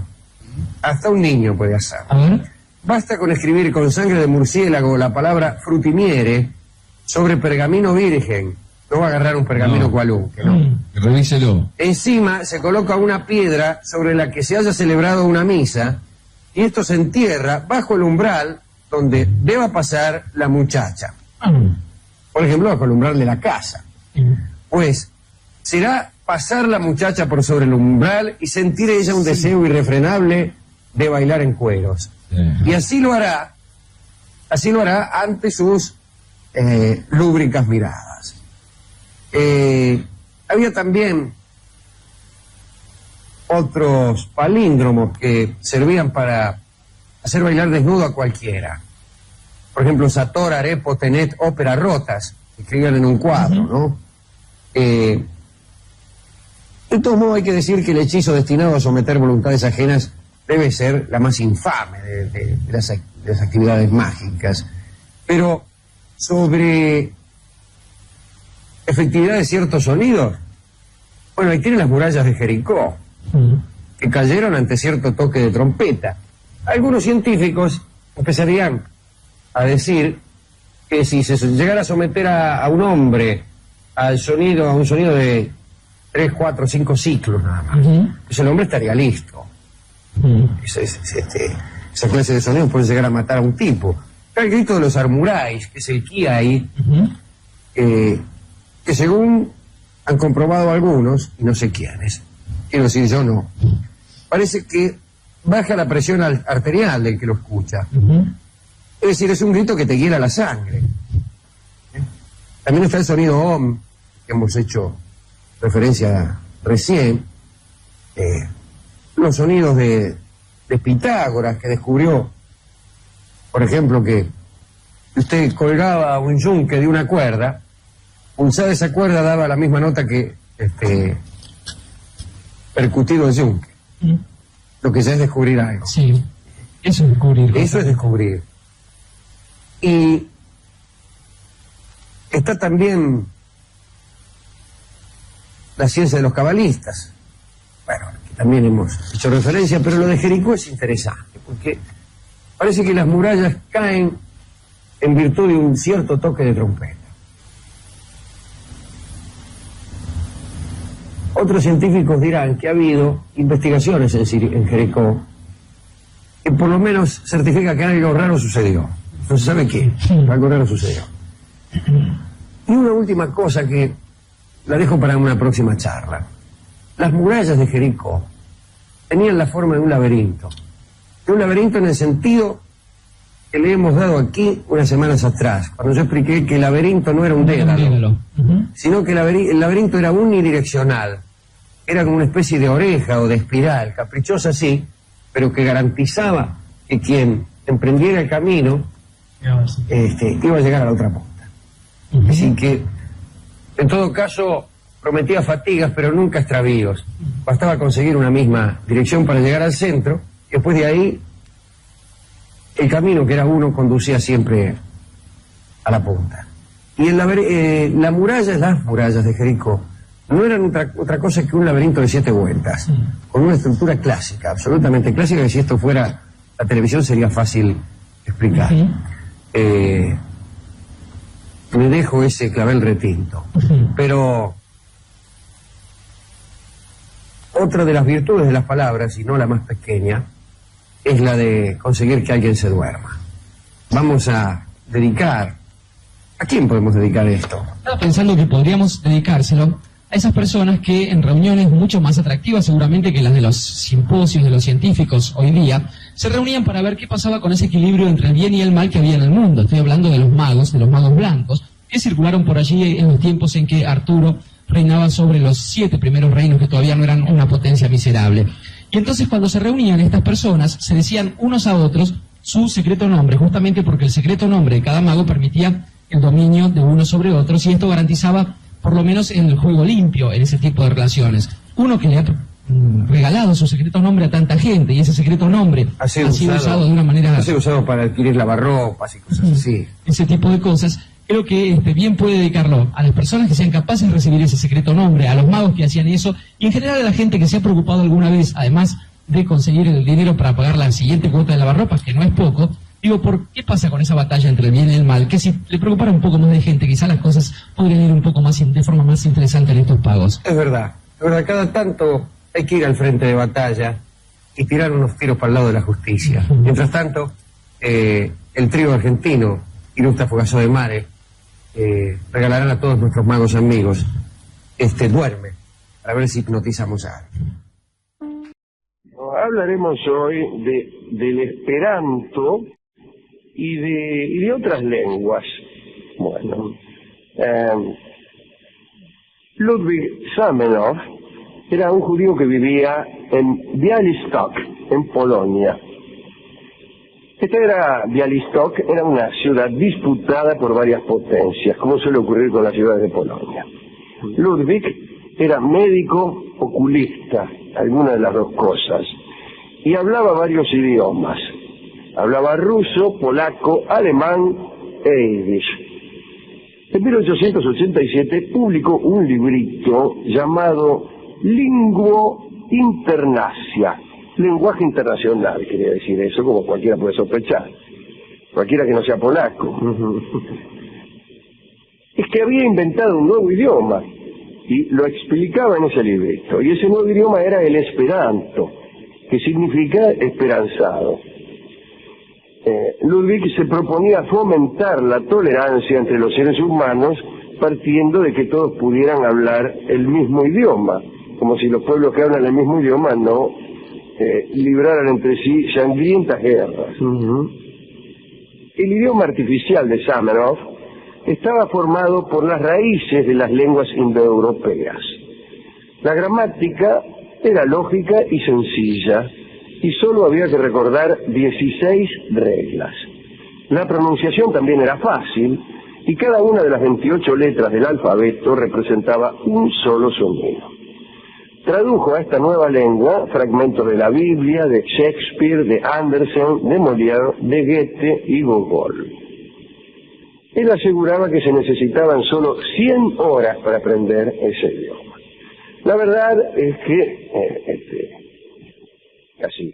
Hasta un niño puede hacer. A ver. Basta con escribir con sangre de murciélago la palabra frutimiere sobre pergamino virgen. No va a agarrar un pergamino cualunque, ¿no? Revíselo. Encima se coloca una piedra sobre la que se haya celebrado una misa y esto se entierra bajo el umbral donde deba pasar la muchacha. Por ejemplo, bajo el umbral de la casa. Pues será pasar la muchacha por sobre el umbral y sentir ella un deseo irrefrenable de bailar en cueros. Y así lo hará ante sus lúbricas miradas. Había también otros palíndromos que servían para hacer bailar desnudo a cualquiera. Por ejemplo, Sator, Arepo, Tenet, Ópera, Rotas, escribían en un cuadro, ¿no? De todos modos hay que decir que el hechizo destinado a someter voluntades ajenas debe ser la más infame de las actividades mágicas. Pero sobre efectividad de ciertos sonidos, bueno, ahí tienen las murallas de Jericó, que cayeron ante cierto toque de trompeta. Algunos científicos empezarían a decir que si se llegara a someter a un hombre a un sonido de 3, 4, 5 ciclos nada más, pues el hombre estaría listo. Esa clase de sonidos puede llegar a matar a un tipo. Está el grito de los armuráis, que es el kiai, que según han comprobado algunos, y no sé quiénes, quiero decir yo no, parece que baja la presión arterial del que lo escucha. Es decir, es un grito que te hiela la sangre. También está el sonido Om, que hemos hecho referencia recién, los sonidos de Pitágoras, que descubrió, por ejemplo, que usted colgaba un yunque de una cuerda, pulsada esa cuerda daba la misma nota que percutido el yunque. Lo que ya es descubrir algo. Sí, eso es descubrir. Eso es descubrir. Y está también la ciencia de los cabalistas. Bueno, que también hemos hecho referencia, pero lo de Jericó es interesante, porque parece que las murallas caen en virtud de un cierto toque de trompeta. Otros científicos dirán que ha habido investigaciones en Jericó que por lo menos certifica que algo raro sucedió. No se sabe qué, pero algo raro sucedió. Y una última cosa que la dejo para una próxima charla. Las murallas de Jericó tenían la forma de un laberinto. De un laberinto en el sentido que le hemos dado aquí unas semanas atrás, cuando yo expliqué que el laberinto no era un dédalo, sino que el laberinto era unidireccional. Era como una especie de oreja o de espiral, caprichosa sí, pero que garantizaba que quien emprendiera el camino iba a llegar a la otra punta. Así que, en todo caso, prometía fatigas, pero nunca extravíos. Bastaba conseguir una misma dirección para llegar al centro, y después de ahí, el camino que era uno conducía siempre a la punta. Y las murallas de Jericó no eran otra cosa que un laberinto de 7 vueltas, con una estructura clásica, absolutamente clásica, que si esto fuera la televisión sería fácil explicar. Me dejo ese clavel retinto. Pero otra de las virtudes de las palabras, y no la más pequeña, es la de conseguir que alguien se duerma. Vamos a dedicar... ¿A quién podemos dedicar esto? Estaba pensando que podríamos dedicárselo a esas personas que en reuniones mucho más atractivas seguramente que las de los simposios de los científicos hoy día, se reunían para ver qué pasaba con ese equilibrio entre el bien y el mal que había en el mundo. Estoy hablando de los magos blancos, que circularon por allí en los tiempos en que Arturo reinaba sobre los 7 primeros reinos que todavía no eran una potencia miserable. Y entonces cuando se reunían estas personas, se decían unos a otros su secreto nombre, justamente porque el secreto nombre de cada mago permitía el dominio de uno sobre otros, y esto garantizaba por lo menos el juego limpio en ese tipo de relaciones. Uno que le ha regalado su secreto nombre a tanta gente, y ese secreto nombre ha sido usado de una manera... Ha sido usado para adquirir lavarropas y cosas así. Ese tipo de cosas, creo que bien puede dedicarlo a las personas que sean capaces de recibir ese secreto nombre, a los magos que hacían eso, y en general a la gente que se ha preocupado alguna vez, además de conseguir el dinero para pagar la siguiente cuota de lavarropas, que no es poco. Digo, ¿por qué pasa con esa batalla entre el bien y el mal? Que si le preocupara un poco más de gente, quizás las cosas podrían ir un poco más de forma más interesante en estos pagos. Es verdad, cada tanto hay que ir al frente de batalla y tirar unos tiros para el lado de la justicia. Mientras tanto, el trío argentino, Irusta Fogaso de Mare, regalarán a todos nuestros magos amigos Duerme, para ver si hipnotizamos a alguien. Hablaremos hoy del Esperanto y de otras lenguas. Bueno, Ludwig Zamenhof era un judío que vivía en Białystok, en Polonia. Białystok era una ciudad disputada por varias potencias, como suele ocurrir con las ciudades de Polonia. Ludwig era médico oculista, alguna de las dos cosas, y hablaba varios idiomas. Hablaba ruso, polaco, alemán e yiddish. En 1887 publicó un librito llamado Linguo Internacia, lenguaje internacional, quería decir eso, como cualquiera puede sospechar, cualquiera que no sea polaco. Es que había inventado un nuevo idioma, y lo explicaba en ese librito, y ese nuevo idioma era el Esperanto, que significa esperanzado. Ludwig se proponía fomentar la tolerancia entre los seres humanos partiendo de que todos pudieran hablar el mismo idioma, como si los pueblos que hablan el mismo idioma no libraran entre sí sangrientas guerras. El idioma artificial de Zamenhof estaba formado por las raíces de las lenguas indoeuropeas. La gramática era lógica y sencilla, y solo había que recordar 16 reglas. La pronunciación también era fácil, y cada una de las 28 letras del alfabeto representaba un solo sonido. Tradujo a esta nueva lengua fragmentos de la Biblia, de Shakespeare, de Andersen, de Molière, de Goethe y Gogol. Él aseguraba que se necesitaban solo 100 horas para aprender ese idioma. La verdad es que casi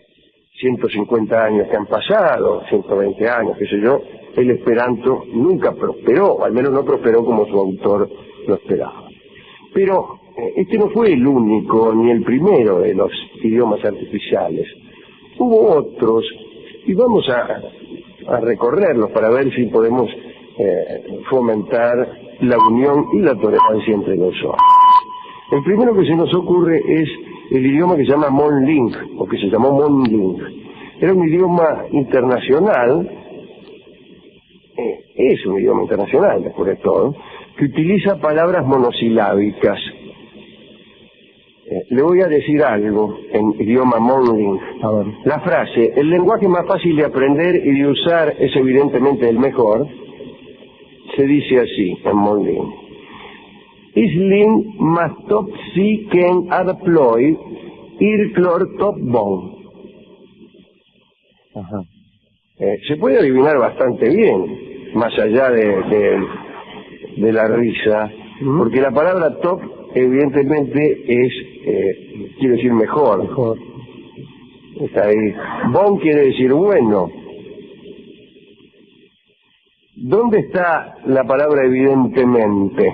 150 años que han pasado, 120 años, qué sé yo, el esperanto nunca prosperó, al menos no prosperó como su autor lo esperaba. Pero este no fue el único ni el primero de los idiomas artificiales. Hubo otros, y vamos a recorrerlos para ver si podemos fomentar la unión y la tolerancia entre nosotros. El primero que se nos ocurre es el idioma que se llama Monling, o que se llamó Monling. Era un idioma internacional, es un idioma internacional, después de todo, que utiliza palabras monosilábicas. Le voy a decir algo en idioma Monling. A ver. La frase, el lenguaje más fácil de aprender y de usar es evidentemente el mejor, se dice así en Monling. Isling mastop si ken adaploy ir clor top bon. Se puede adivinar bastante bien, más allá de la risa, porque la palabra top evidentemente es, quiere decir mejor. Está ahí. Bon quiere decir bueno. ¿Dónde está la palabra evidentemente?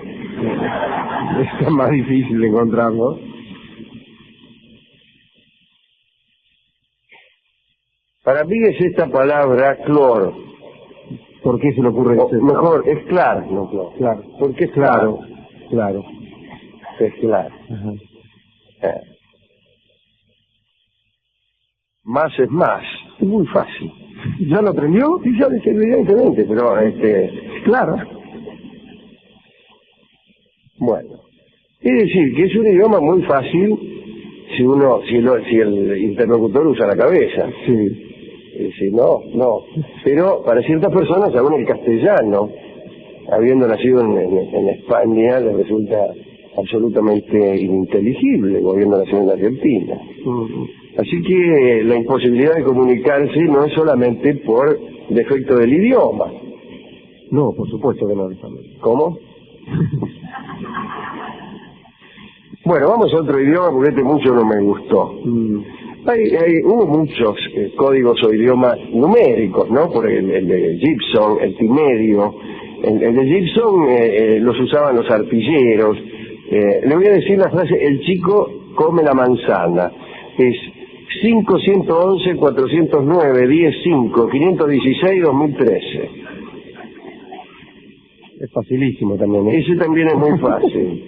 Es más difícil de encontrarlo. Para mí es esta palabra clor. ¿Por qué se le ocurre eso? Mejor, es claro, no clor. Claro. Porque es claro. Claro. Es claro. Más es más. Es muy fácil. ¿Ya lo aprendió? Sí, ya evidentemente, pero claro. Bueno, es decir, que es un idioma muy fácil si el interlocutor usa la cabeza. Sí. Si no. Pero para ciertas personas, aún el castellano, habiendo nacido en España, les resulta absolutamente ininteligible, o habiendo nacido en Argentina. Así que la imposibilidad de comunicarse no es solamente por defecto del idioma. No, por supuesto que no. ¿Cómo? Bueno, vamos a otro idioma porque este mucho no me gustó. Hubo muchos códigos o idiomas numéricos, ¿no? Por el de Gibson, el Timedio. El de Gibson los usaban los artilleros. Le voy a decir la frase, el chico come la manzana. Es 511, 409, 105, 516, 2013. Es facilísimo también, ¿eh? Ese también es muy fácil.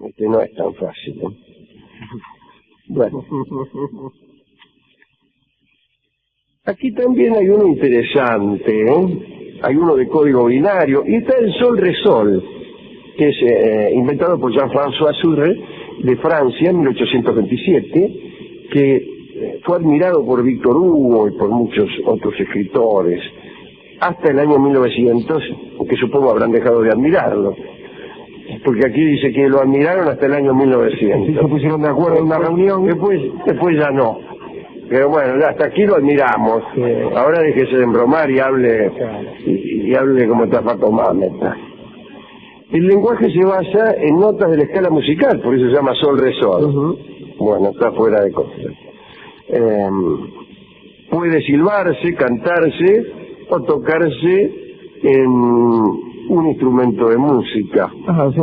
Este no es tan fácil, ¿eh? Bueno. Aquí también hay uno interesante, ¿eh? Hay uno de código binario, y está el sol-resol, que es inventado por Jean-François Surre, de Francia, en 1827, que fue admirado por Víctor Hugo y por muchos otros escritores, hasta el año 1900, que supongo habrán dejado de admirarlo, porque aquí dice que lo admiraron hasta el año 1900. Se pusieron de acuerdo en una reunión. Después ya no. Pero bueno, hasta aquí lo admiramos. Sí. Ahora déjese de embromar y hable, y hable como Tafato Mameta. El lenguaje se basa en notas de la escala musical, por eso se llama sol-re-sol. Bueno, está fuera de contexto. Puede silbarse, cantarse o tocarse en un instrumento de música.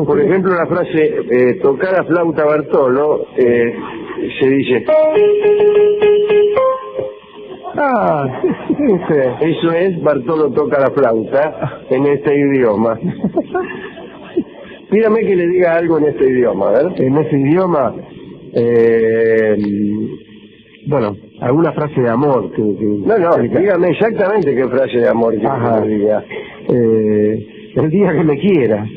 Por ejemplo, la frase tocar a flauta Bartolo se dice... Eso es Bartolo toca la flauta en este idioma. Pídame que le diga algo en este idioma, ¿verdad? En ese idioma, bueno, alguna frase de amor que No, dígame exactamente qué frase de amor que me diga. El día que me quiera.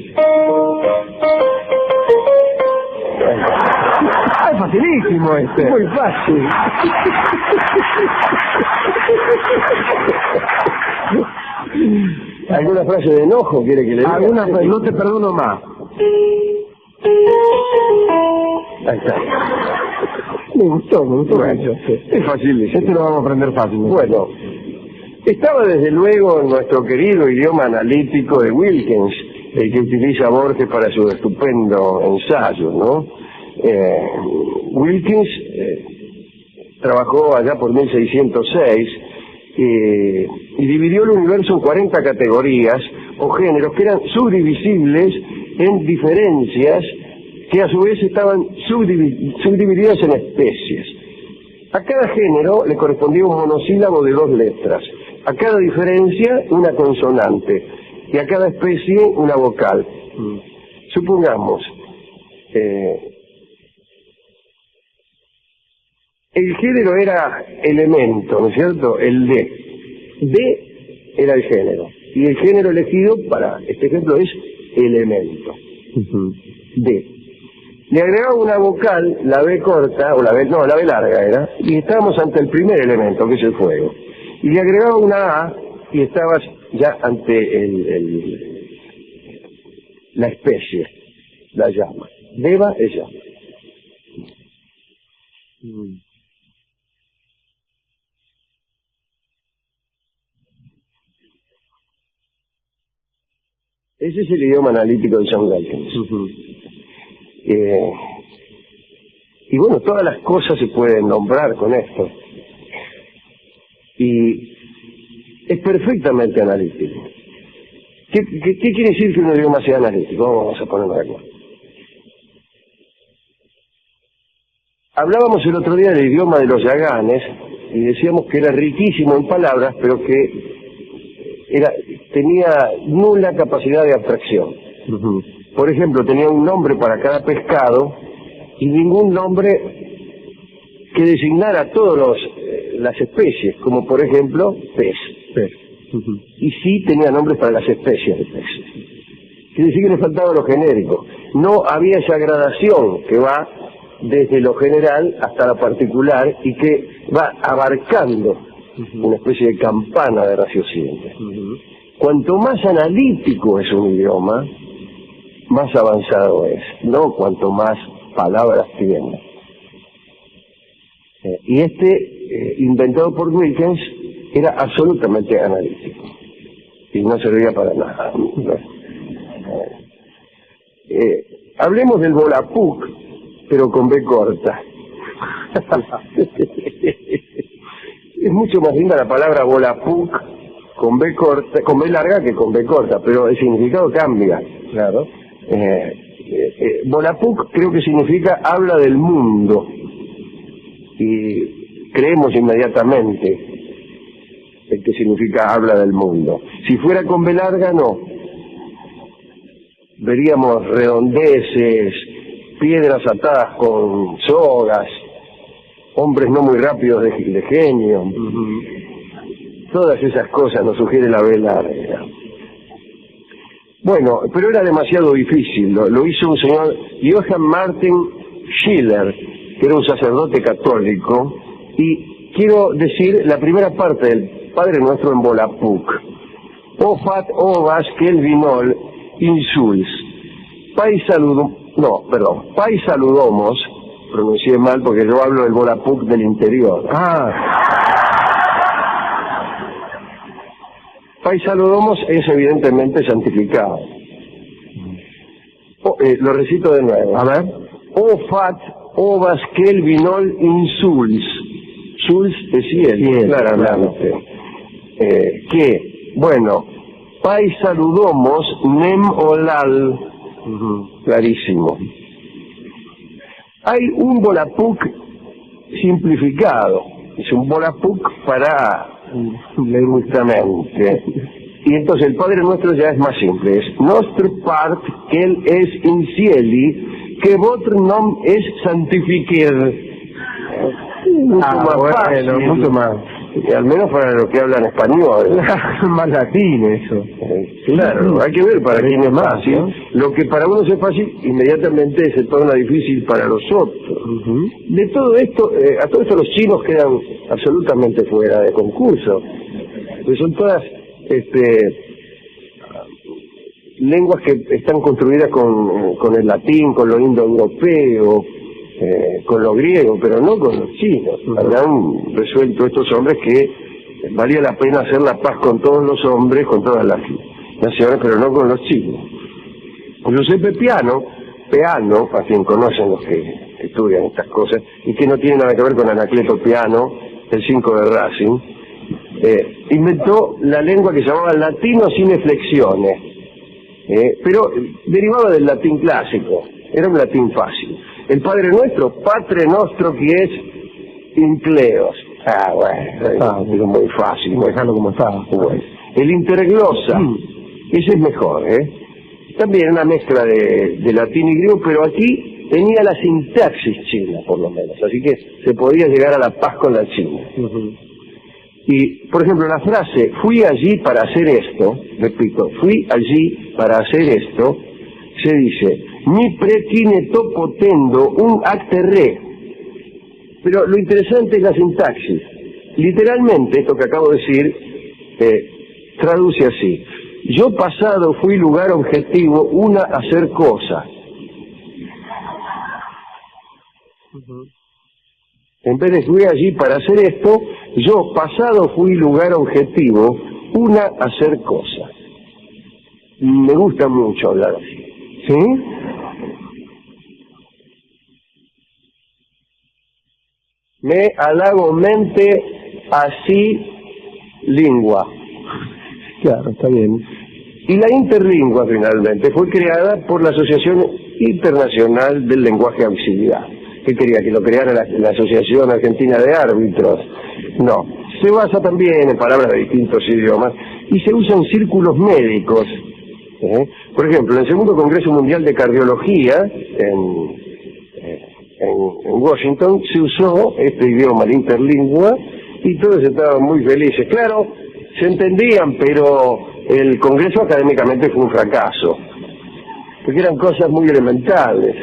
Ah, es facilísimo este. Muy fácil. ¿Alguna frase de enojo quiere que le diga? Alguna frase, no te perdono más. Ahí está. Me gustó Bueno, mucho. es facilísimo. Este lo vamos a aprender fácil. Bueno, estaba desde luego en nuestro querido idioma analítico de Wilkins, el que utiliza Borges para su estupendo ensayo, ¿no? Wilkins trabajó allá por 1606 y dividió el universo en 40 categorías o géneros que eran subdivisibles en diferencias que a su vez estaban subdivididas en especies. A cada género le correspondía un monosílabo de 2 letras, a cada diferencia una consonante y a cada especie una vocal. Supongamos, el género era elemento, ¿no es cierto? El D. D era el género. Y el género elegido para este ejemplo es elemento. D. Le agregaba una vocal, la B corta, o la B larga era, y estábamos ante el primer elemento, que es el fuego. Y le agregaba una A, y estabas ya ante la especie, la llama. Deva es llama. Ese es el idioma analítico de John Wilkins. Y bueno, todas las cosas se pueden nombrar con esto. Y es perfectamente analítico. ¿Qué quiere decir que un idioma sea analítico? Vamos a ponerlo de acuerdo. Hablábamos el otro día del idioma de los yaganes y decíamos que era riquísimo en palabras, pero que tenía nula capacidad de abstracción. Por ejemplo, tenía un nombre para cada pescado y ningún nombre que designara todas las especies, como por ejemplo pez. Y sí tenía nombres para las especies de pez. Quiere decir que le faltaba lo genérico. No había esa gradación que va desde lo general hasta lo particular y que va abarcando una especie de campana de raciocinio. Cuanto más analítico es un idioma, más avanzado es, no cuanto más palabras tiene. Y inventado por Wilkins, era absolutamente analítico y no servía para nada. Hablemos del Volapük, pero con B corta. Es mucho más linda la palabra Volapük con B corta, con B larga que con B corta, pero el significado cambia. Claro. Volapük creo que significa habla del mundo y creemos inmediatamente el que significa habla del mundo. Si fuera con B larga, no. Veríamos redondeces, piedras atadas con sogas, hombres no muy rápidos de genio. Todas esas cosas nos sugiere la B larga. Bueno, pero era demasiado difícil. Lo hizo un señor Johann Martin Schiller, que era un sacerdote católico, y quiero decir la primera parte del Padre Nuestro en Volapük. Ofat ovas kelvinol insuls. Pai saludomos, pronuncié mal porque yo hablo del Volapük del interior. Pai saludomos es evidentemente santificado. Lo recito de nuevo. A ver. Ofat ovas kelvinol insuls. Suls es cielo, claramente. Bueno, Pai saludomos nem olal. Clarísimo. Hay un Volapük simplificado. Es un Volapük para lingüísticamente. Y entonces el Padre Nuestro ya es más simple. Es Nostr part quel es in cieli, que votr nom es santificer. Mucho más fácil. Mucho más. Y al menos para los que hablan español. Más latín eso. Claro, hay que ver para quién es fácil. ¿no? Lo que para uno es fácil, inmediatamente se torna difícil para los otros. De todo esto, a todo esto los chinos quedan absolutamente fuera de concurso. Pues son todas lenguas que están construidas con el latín, con lo indoeuropeo, con lo griego, pero no con los chinos. Habrán resuelto estos hombres que valía la pena hacer la paz con todos los hombres, con todas las naciones, pero no con los chinos. Giuseppe Peano, a quien conocen los que estudian estas cosas, y que no tiene nada que ver con Anacleto Peano, el 5 de Racing, inventó la lengua que se llamaba latino sin flexiones, pero derivaba del latín clásico, era un latín fácil. El Padre Nuestro, Patre Nostro, que es Incleos. Bueno, es muy fácil. Dejarlo como está. Bueno. El Interglosa, ese es mejor, También una mezcla de latín y griego, pero aquí tenía la sintaxis china, por lo menos, así que se podía llegar a la paz con la China. Y, por ejemplo, la frase, fui allí para hacer esto, repito, fui allí para hacer esto, se dice, mi prekine potendo un acte re. Pero lo interesante es la sintaxis. Literalmente, esto que acabo de decir, traduce así. Yo pasado fui lugar objetivo, una hacer cosa. En vez de fui allí para hacer esto, yo pasado fui lugar objetivo, una hacer cosa. Me gusta mucho hablar así. ¿Sí? Me halago mente así lingua. Claro, está bien. Y la interlingua finalmente fue creada por la Asociación Internacional del Lenguaje Auxiliar. ¿Qué quería? ¿Que lo creara la Asociación Argentina de Árbitros? No. Se basa también en palabras de distintos idiomas y se usa en círculos médicos. Por ejemplo, en el segundo Congreso Mundial de Cardiología en Washington se usó este idioma, la interlingua, y todos estaban muy felices. Claro, se entendían, pero el Congreso académicamente fue un fracaso, porque eran cosas muy elementales.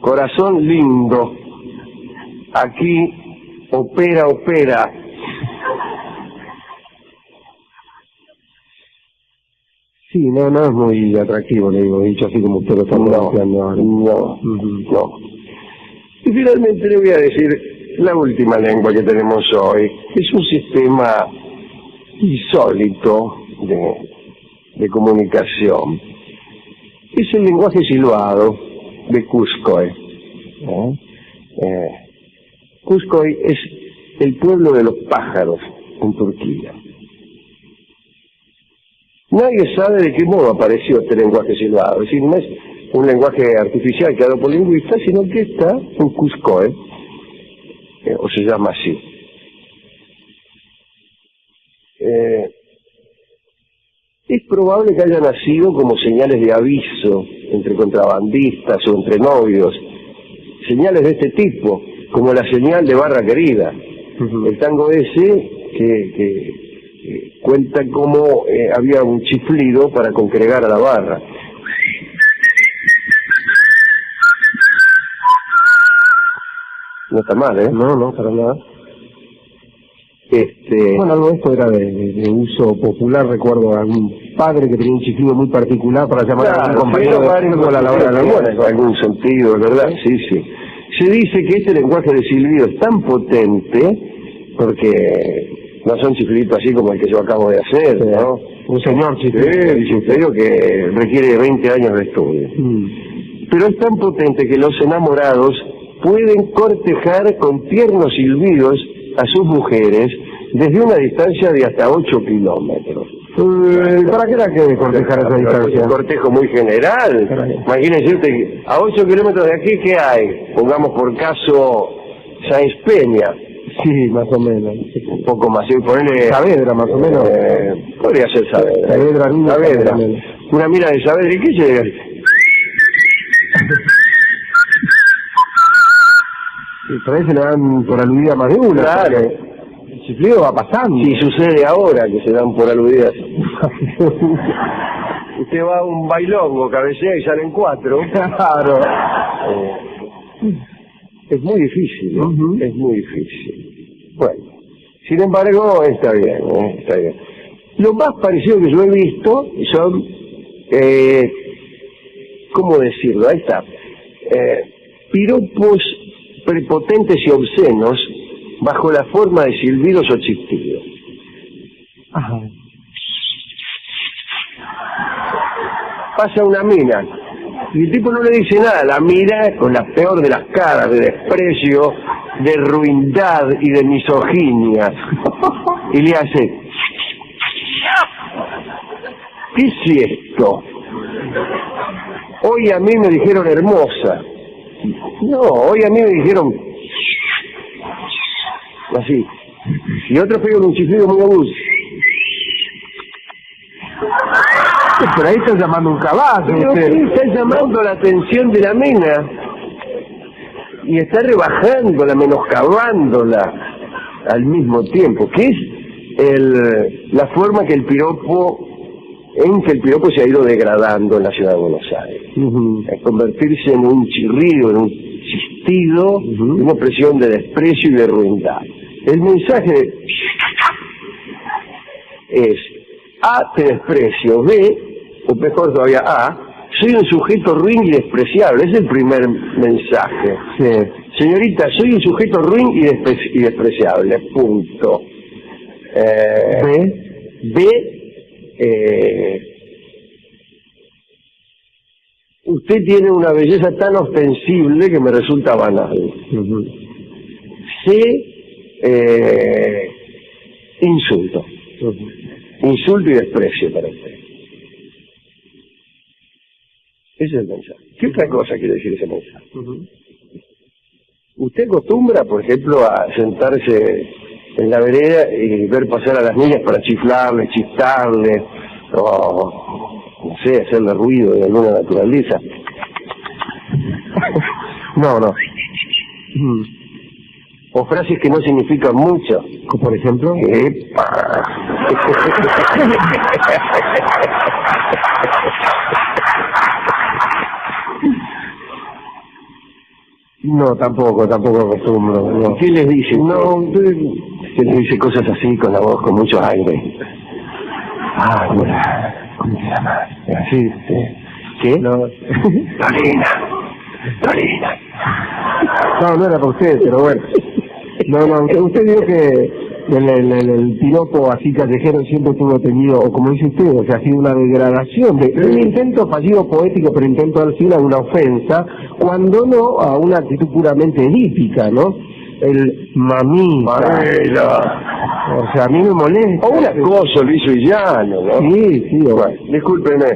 Corazón lindo, aquí opera. Sí, no es muy atractivo, le digo, dicho así como usted lo está planteando ahora. No. Y finalmente le voy a decir la última lengua que tenemos hoy. Es un sistema insólito de comunicación. Es el lenguaje silbado de Kuzcoy. Kuzcoy es el pueblo de los pájaros en Turquía. Nadie sabe de qué modo apareció este lenguaje silbado. Es decir, no es un lenguaje artificial creado por lingüistas, sino que está en Kuzcoy, o se llama así. Es probable que haya nacido como señales de aviso entre contrabandistas o entre novios, señales de este tipo, como la señal de Barra Querida. El tango ese que cuenta cómo había un chiflido para congregar a la barra. No está mal, No, para nada. Este... Bueno, algo de esto era de uso popular, recuerdo a algún padre que tenía un chiflido muy particular para llamar a un compañero de fútbol a la hora del almuerzo. En algún sentido, ¿verdad? Sí. Se dice que este lenguaje de silbido es tan potente, porque no son chifliditos así como el que yo acabo de hacer, sí, ¿no? Un señor chiflido que requiere 20 años de estudio. Pero es tan potente que los enamorados pueden cortejar con tiernos silbidos a sus mujeres desde una distancia de hasta 8 kilómetros. ¿Para qué era que cortejar esa distancia? Un cortejo muy general. Imagínense usted, a 8 kilómetros de aquí, ¿qué hay? Pongamos por caso Sáenz Peña. Sí, más o menos. Un poco más. Ponele, Saavedra, más o menos. Podría ser Saavedra. Saavedra. Una mina de Saavedra. ¿Y qué llega? Por ahí se le dan por aludida más de una. Claro. chiflido va pasando. Si sucede ahora que se dan por aludidas. Usted va a un bailongo, cabecea y salen 4. Claro. Es muy difícil, es muy difícil. Bueno, sin embargo, está bien, está bien. Lo más parecido que yo he visto son, ¿cómo decirlo? Ahí está. Piropos prepotentes y obscenos bajo la forma de silbidos o chiflidos. Ajá. Pasa una mina y el tipo no le dice nada, la mira con la peor de las caras, de desprecio, de ruindad y de misoginia, y le hace: ¿qué es esto? Hoy a mí me dijeron hermosa. No, hoy a mí me dijeron así. Y otros pegan un chiflido muy agudo. Por ahí está llamando un caballo. Pero usted. sí, está llamando la atención de la mina y está rebajándola, menoscabándola al mismo tiempo, que es la forma que el piropo se ha ido degradando en la ciudad de Buenos Aires, a convertirse en un chirrido, en un chistido, en una expresión de desprecio y de ruindad. El mensaje es: A, te desprecio; B, o mejor todavía, A, soy un sujeto ruin y despreciable. Es el primer mensaje. Sí. Señorita, soy un sujeto ruin y despreciable, punto. B, usted tiene una belleza tan ostensible que me resulta banal. C, insulto. Insulto y desprecio para usted. Ese es el mensaje. ¿Qué otra cosa quiere decir ese mensaje? ¿Usted acostumbra, por ejemplo, a sentarse en la vereda y ver pasar a las niñas para chiflarles, chistarles, o, no sé, hacerle ruido de alguna naturaleza? No. O frases que no significan mucho. Por ejemplo. ¡Epa! No, tampoco acostumbro. No. ¿Qué les dice? No, que les dice cosas así con la voz, con mucho aire. Hola, ¿cómo te llamas? Así, sí. ¿Qué? No. Dolina. No era para usted, pero bueno. No, usted dijo que el piropo así callejero siempre tuvo tenido, o como dice usted, o sea, ha sido una degradación, un intento fallido poético, pero intento al fin a una ofensa, cuando no a una actitud puramente edípica, ¿no? El mamita. O sea, a mí me molesta. O un acoso liso y llano, ¿no? Sí, Bueno, discúlpeme,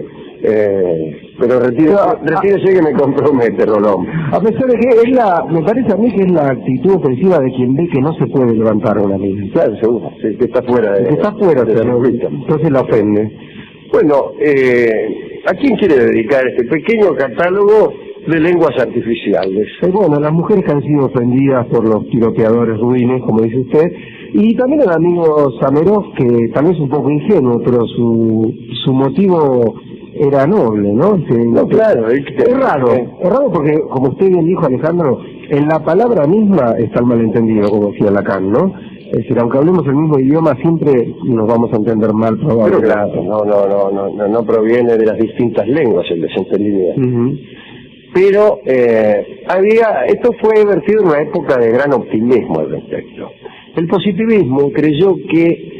pero retírese que me compromete, Rolón. A pesar de que me parece a mí que es la actitud ofensiva de quien ve que no se puede levantar una mina. Claro, seguro, sí, que está fuera de... Que está fuera, entonces la ofende. Bueno, ¿a quién quiere dedicar este pequeño catálogo de lenguas artificiales? Bueno, las mujeres que han sido ofendidas por los tiroteadores ruines, como dice usted, y también al amigo Samerov, que también es un poco ingenuo, pero su motivo era noble, ¿no? No, claro. Es raro porque, como usted bien dijo, Alejandro, en la palabra misma está el malentendido, como decía Lacan, ¿no? Es decir, aunque hablemos el mismo idioma, siempre nos vamos a entender mal, probablemente. Pero claro, no proviene de las distintas lenguas el desentendimiento. Pero esto fue vertido en una época de gran optimismo al respecto. El positivismo creyó que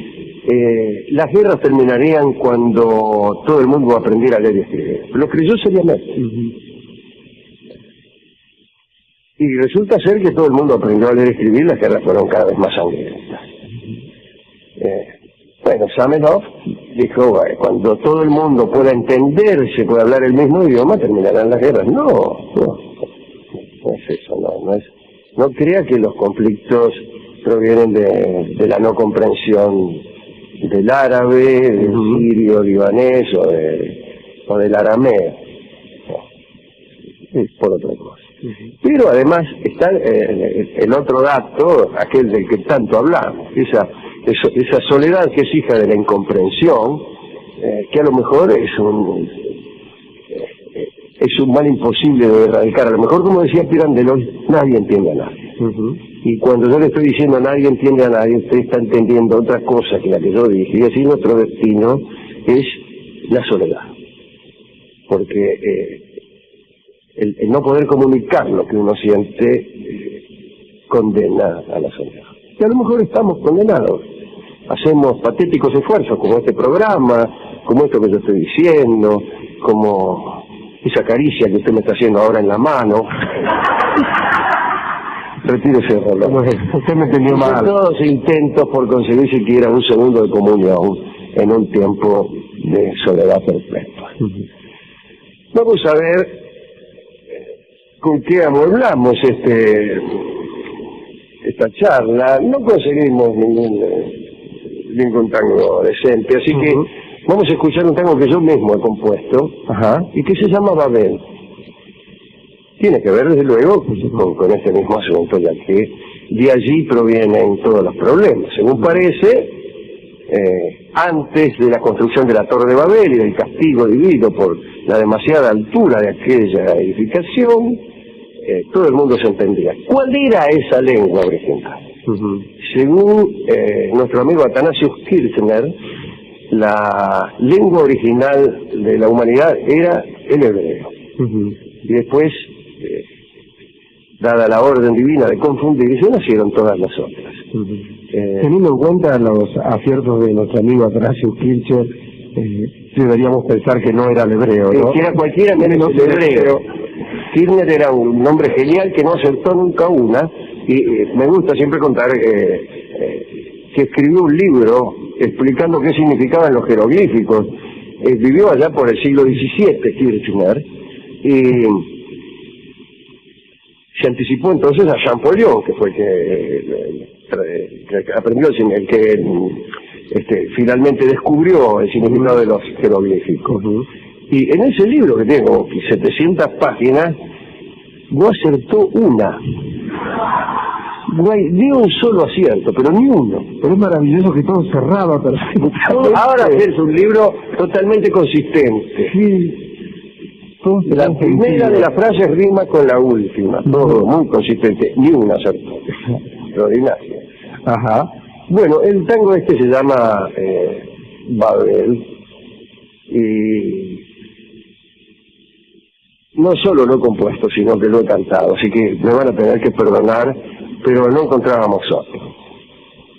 las guerras terminarían cuando todo el mundo aprendiera a leer y escribir. Lo creyó seriamente. Y resulta ser que todo el mundo aprendió a leer y escribir, las guerras fueron cada vez más sangrientas. Bueno, Zamenhof dijo, cuando todo el mundo pueda entenderse, pueda hablar el mismo idioma, terminarán las guerras. No es eso, no crea que los conflictos provienen de la no comprensión del árabe, del sirio, libanés o del arameo. No, es por otra cosa. Pero además está el otro dato, aquel del que tanto hablamos, esa soledad que es hija de la incomprensión, que a lo mejor es un mal imposible de erradicar. A lo mejor, como decía Pirandello, nadie entiende a nadie. Y cuando yo le estoy diciendo nadie entiende a nadie, usted está entendiendo otra cosa que la que yo dije, y así nuestro destino es la soledad. Porque el no poder comunicar lo que uno siente condena a la soledad. Y a lo mejor estamos condenados. Hacemos patéticos esfuerzos como este programa, como esto que yo estoy diciendo, como esa caricia que usted me está haciendo ahora en la mano. Retírese, Rolando. Usted me entendió mal. Todos intentos por conseguir siquiera un segundo de comunión en un tiempo de soledad perpetua. Vamos a ver con qué amueblamos esta charla. No conseguimos ningún tango decente, así que vamos a escuchar un tango que yo mismo he compuesto y que se llama Babel. Tiene que ver, desde luego, con este mismo asunto, ya que de allí provienen todos los problemas. Según parece, antes de la construcción de la Torre de Babel y del castigo divino por la demasiada altura de aquella edificación, todo el mundo se entendía. ¿Cuál era esa lengua original? Según nuestro amigo Athanasius Kirchner, la lengua original de la humanidad era el hebreo. Y después, dada la orden divina de confundirse, nacieron todas las otras. Teniendo en cuenta los aciertos de nuestro amigo Athanasius Kirchner, deberíamos pensar que no era el hebreo, ¿no? Que era cualquiera menos el hebreo. Kirchner era un hombre genial que no acertó nunca una, y me gusta siempre contar que escribió un libro explicando qué significaban los jeroglíficos. Vivió allá por el siglo XVII, Kirchner, y se anticipó entonces a Champollion, que fue el que aprendió, el que finalmente descubrió el significado de los jeroglíficos. Y en ese libro, que tiene como 700 páginas, no acertó una. No hay ni un solo acierto, pero ni uno. Pero es maravilloso que todo cerraba perfectamente. Ahora es un libro totalmente consistente. La primera de las frases rima con la última, todo muy consistente, ni una acertó. Extraordinario. Bueno, el tango se llama Babel, y no solo lo he compuesto, sino que lo he cantado, así que me van a tener que perdonar, pero no encontrábamos otro.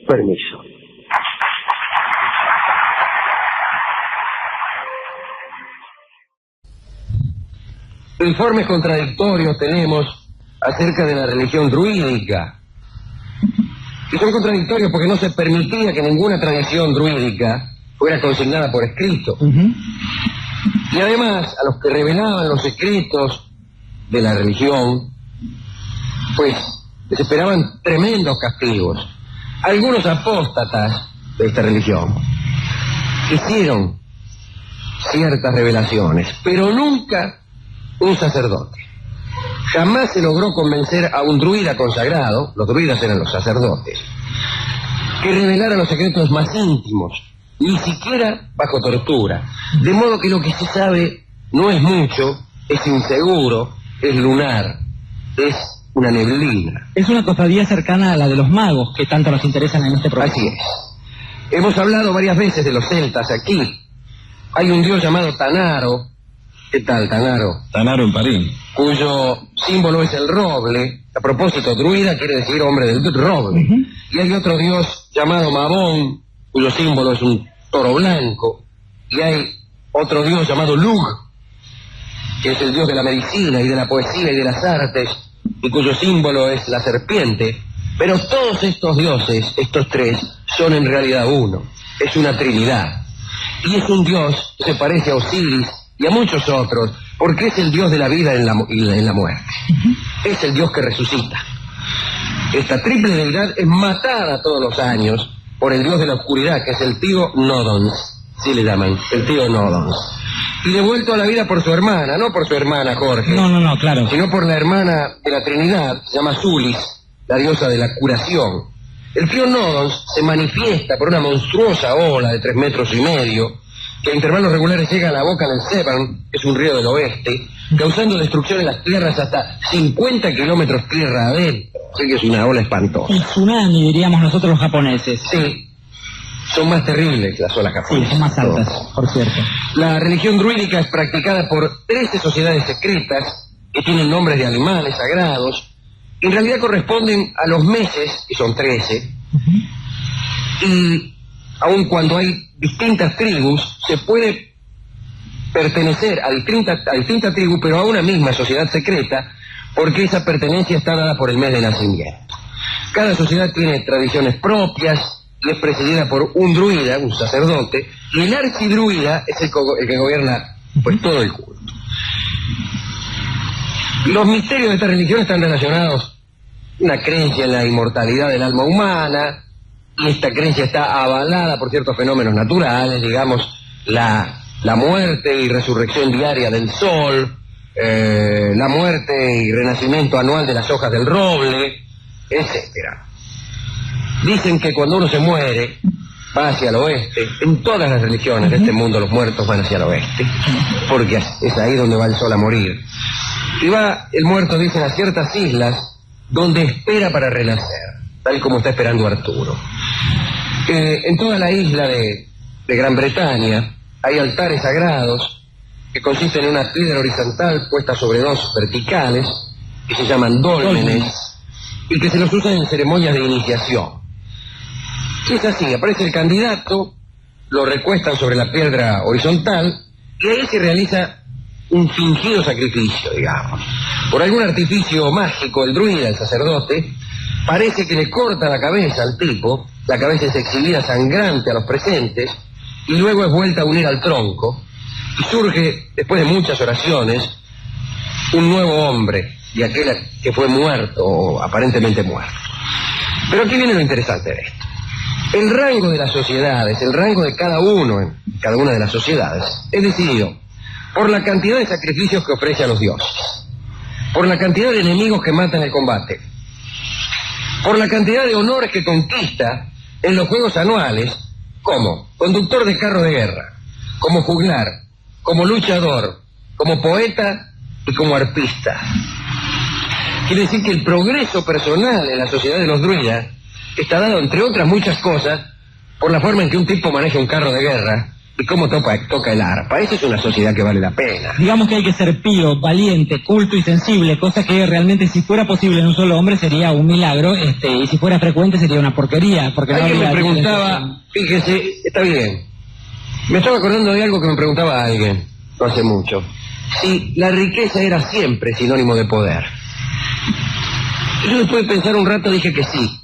Permiso. Informes contradictorios tenemos acerca de la religión druídica. Y son contradictorios porque no se permitía que ninguna tradición druídica fuera consignada por escrito. Y además, a los que revelaban los secretos de la religión, pues les esperaban tremendos castigos. Algunos apóstatas de esta religión hicieron ciertas revelaciones, pero nunca un sacerdote. Jamás se logró convencer a un druida consagrado, los druidas eran los sacerdotes, que revelara los secretos más íntimos, ni siquiera bajo tortura. De modo que lo que se sabe no es mucho, es inseguro, es lunar, es una neblina. Es una cofradía cercana a la de los magos, que tanto nos interesan en este programa. Así es. Hemos hablado varias veces de los celtas aquí. Hay un dios llamado Tanaro. ¿Qué tal, Tanaro? Tanaro en París. Cuyo símbolo es el roble. A propósito, druida quiere decir hombre del roble. Y hay otro dios llamado Mabón, cuyo símbolo es un toro blanco. Y hay otro dios llamado Lug, que es el dios de la medicina y de la poesía y de las artes, y cuyo símbolo es la serpiente. Pero todos estos dioses, estos tres, son en realidad uno. Es una trinidad. Y es un dios que se parece a Osiris y a muchos otros, porque es el dios de la vida y en la muerte. Es el dios que resucita. Esta triple deidad es matada todos los años por el dios de la oscuridad, que es el tío Nodons, así le llaman, el tío Nodons. y devuelto a la vida por su hermana, no por su hermana Jorge. No, claro. Sino por la hermana de la Trinidad, se llama Sulis, la diosa de la curación. El tío Nodons se manifiesta por una monstruosa ola de 3,5 metros, que a intervalos regulares llega a la boca del Severn, que es un río del oeste, causando destrucción en las tierras hasta 50 kilómetros tierra adentro. Así que es una ola espantosa. El tsunami, diríamos nosotros los japoneses. Sí, son más terribles que las olas japonesas. Sí, son más altas, por cierto. La religión druídica es practicada por 13 sociedades secretas que tienen nombres de animales sagrados. En realidad corresponden a los meses, que son 13, y aun cuando hay distintas tribus, se puede pertenecer a distinta tribu, pero a una misma sociedad secreta, porque esa pertenencia está dada por el mes de nacimiento. Cada sociedad tiene tradiciones propias y es presidida por un druida, un sacerdote, y el archidruida es el que gobierna pues todo el culto. Los misterios de esta religión están relacionados a una creencia en la inmortalidad del alma humana, y esta creencia está avalada por ciertos fenómenos naturales, digamos, la muerte y resurrección diaria del sol, la muerte y renacimiento anual de las hojas del roble, etcétera. Dicen que cuando uno se muere, va hacia el oeste. En todas las religiones de este mundo los muertos van hacia el oeste, porque es ahí donde va el sol a morir. Y va el muerto, dicen, a ciertas islas donde espera para renacer, tal como está esperando Arturo. En toda la isla de Gran Bretaña hay altares sagrados que consisten en una piedra horizontal puesta sobre 2 verticales, que se llaman dólmenes, y que se los usan en ceremonias de iniciación. Y es así, aparece el candidato, lo recuestan sobre la piedra horizontal, y ahí se realiza un fingido sacrificio, digamos. Por algún artificio mágico, el druida, el sacerdote, parece que le corta la cabeza al tipo, la cabeza es exhibida sangrante a los presentes, y luego es vuelta a unir al tronco, y surge, después de muchas oraciones, un nuevo hombre, y aquel que fue muerto, o aparentemente muerto. Pero aquí viene lo interesante de esto. El rango de las sociedades, el rango de cada uno en cada una de las sociedades, es decidido por la cantidad de sacrificios que ofrece a los dioses, por la cantidad de enemigos que mata en el combate, por la cantidad de honores que conquista en los juegos anuales, como conductor de carro de guerra, como juglar, como luchador, como poeta y como arpista. Quiere decir que el progreso personal en la sociedad de los druidas está dado, entre otras muchas cosas, por la forma en que un tipo maneja un carro de guerra y cómo toca el arpa. Esa es una sociedad que vale la pena. Digamos que hay que ser pío, valiente, culto y sensible, cosa que realmente si fuera posible en un solo hombre sería un milagro, y si fuera frecuente sería una porquería. Porque alguien me preguntaba, fíjese, está bien, me estaba acordando de algo que me preguntaba alguien, no hace mucho, si la riqueza era siempre sinónimo de poder. Yo después de pensar un rato dije que sí,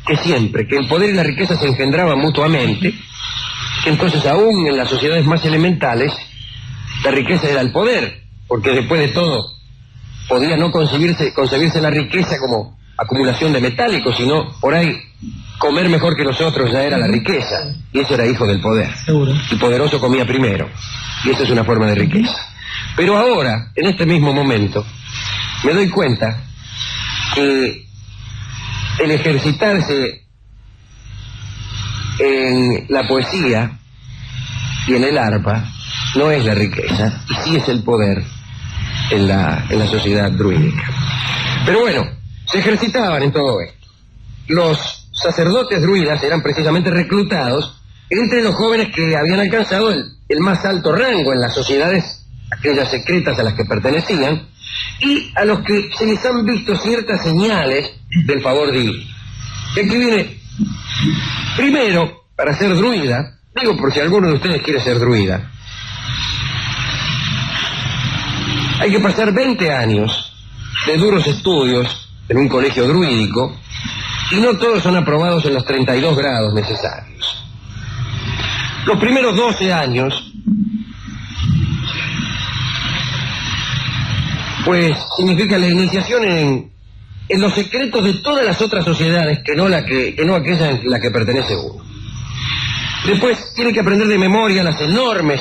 que siempre, que el poder y la riqueza se engendraban mutuamente, que entonces aún en las sociedades más elementales la riqueza era el poder, porque después de todo podía no concebirse la riqueza como acumulación de metálicos, sino por ahí comer mejor que los otros ya era la riqueza, y eso era hijo del poder. Seguro. El poderoso comía primero, y eso es una forma de riqueza. Pero ahora, en este mismo momento, me doy cuenta que el ejercitarse en la poesía y en el arpa no es la riqueza, y sí es el poder en la sociedad druídica. Pero bueno, se ejercitaban en todo esto. Los sacerdotes druidas eran precisamente reclutados entre los jóvenes que habían alcanzado el más alto rango en las sociedades, aquellas secretas a las que pertenecían, y a los que se les han visto ciertas señales del favor divino. Y aquí viene, primero, para ser druida, digo por si alguno de ustedes quiere ser druida, hay que pasar 20 años de duros estudios en un colegio druídico, y no todos son aprobados en los 32 grados necesarios. Los primeros 12 años, pues significa la iniciación en los secretos de todas las otras sociedades que no aquella en la que pertenece uno. Después tiene que aprender de memoria las enormes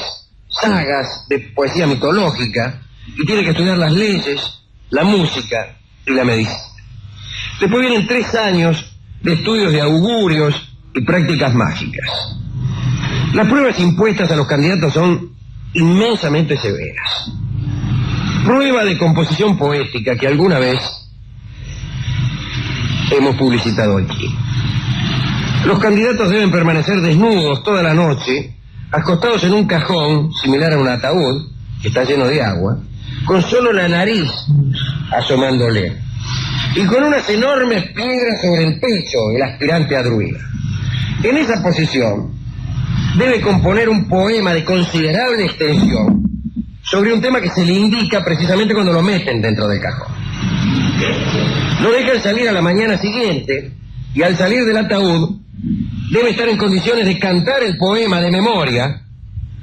sagas de poesía mitológica y tiene que estudiar las leyes, la música y la medicina. Después vienen 3 años de estudios de augurios y prácticas mágicas. Las pruebas impuestas a los candidatos son inmensamente severas. Prueba de composición poética que alguna vez hemos publicitado aquí. Los candidatos deben permanecer desnudos toda la noche, acostados en un cajón similar a un ataúd, que está lleno de agua, con solo la nariz asomándole, y con unas enormes piedras sobre el pecho, el aspirante a druida. En esa posición debe componer un poema de considerable extensión sobre un tema que se le indica precisamente cuando lo meten dentro del cajón. Lo dejan salir a la mañana siguiente y al salir del ataúd debe estar en condiciones de cantar el poema de memoria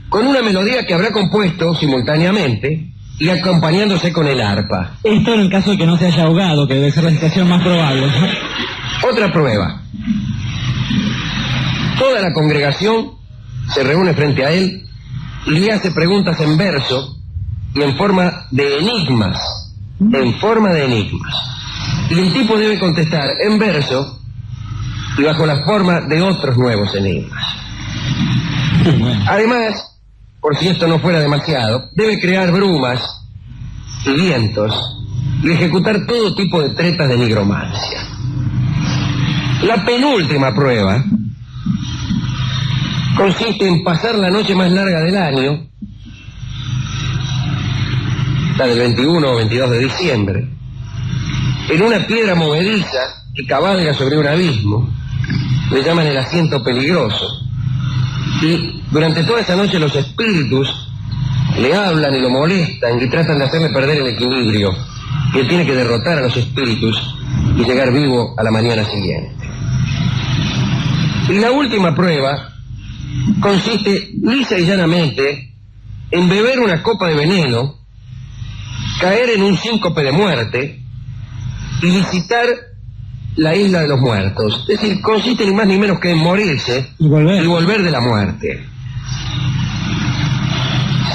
con una melodía que habrá compuesto simultáneamente y acompañándose con el arpa. Esto en el caso de que no se haya ahogado, que debe ser la situación más probable. Otra prueba. Toda la congregación se reúne frente a él y le hace preguntas en verso y en forma de enigmas. En forma de enigmas. Y el tipo debe contestar en verso y bajo la forma de otros nuevos enigmas. Además, por si esto no fuera demasiado, debe crear brumas y vientos y ejecutar todo tipo de tretas de nigromancia. La penúltima prueba consiste en pasar la noche más larga del año, la del 21 o 22 de diciembre, en una piedra movediza que cabalga sobre un abismo. Le llaman el asiento peligroso. Y durante toda esa noche los espíritus le hablan y lo molestan y tratan de hacerle perder el equilibrio. Y él tiene que derrotar a los espíritus y llegar vivo a la mañana siguiente. Y la última prueba consiste lisa y llanamente en beber una copa de veneno, caer en un síncope de muerte y visitar la isla de los muertos. Es decir, consiste ni más ni menos que en morirse y volver de la muerte.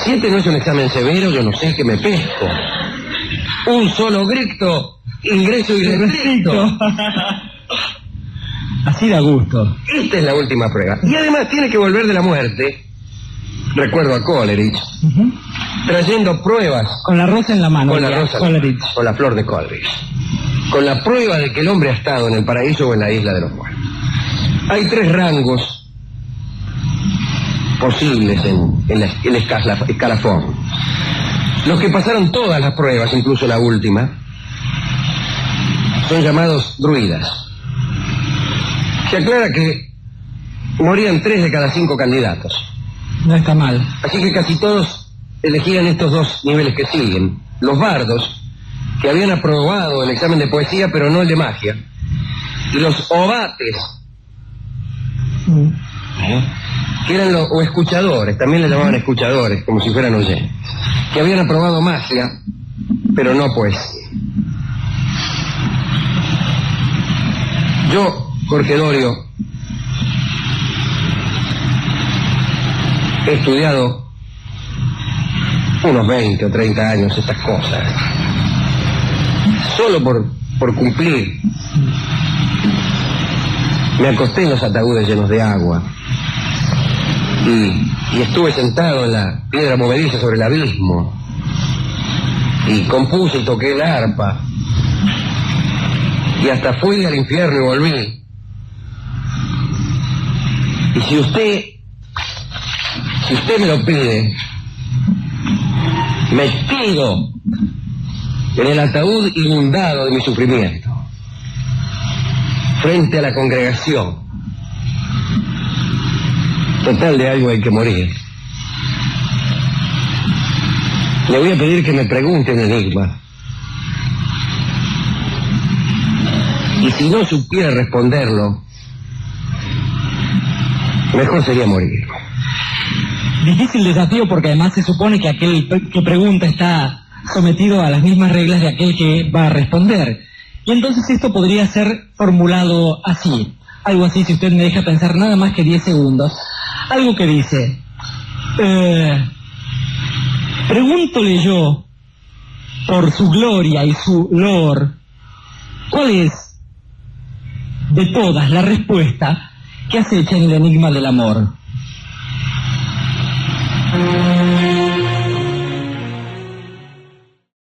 Si este no es un examen severo, yo no sé qué me pesco. Un solo grito, ingreso irrestricto. Así da gusto. Esta es la última prueba. Y además tiene que volver de la muerte, recuerdo a Coleridge, trayendo pruebas. Con la rosa en la mano. Con la rosa, con la flor de Coleridge. Con la prueba de que el hombre ha estado en el paraíso o en la isla de los muertos. Hay 3 rangos posibles en el escalafón. Los que pasaron todas las pruebas, incluso la última, son llamados druidas. Se aclara que morían 3 de cada 5 candidatos. No está mal. Así que casi todos elegían estos 2 niveles que siguen. Los bardos, que habían aprobado el examen de poesía, pero no el de magia. Y los ovates, que eran o escuchadores, también le llamaban escuchadores, como si fueran oyentes, que habían aprobado magia, pero no poesía. Yo, Jorge Dorio, he estudiado unos 20 o 30 años estas cosas. Solo por cumplir. Me acosté en los ataúdes llenos de agua y estuve sentado en la piedra movediza sobre el abismo y compuse y toqué el arpa y hasta fui al infierno y volví. Y si usted me lo pide, metido en el ataúd inundado de mi sufrimiento, frente a la congregación. Total, de algo hay que morir. Le voy a pedir que me pregunte un enigma. Y si no supiera responderlo, mejor sería morir. Difícil desafío porque además se supone que aquel que pregunta está sometido a las mismas reglas de aquel que va a responder. Y entonces esto podría ser formulado así, algo así, si usted me deja pensar nada más que 10 segundos. Algo que dice, Pregúntole yo, por su gloria y su lor, ¿cuál es de todas la respuesta que acecha en el enigma del amor?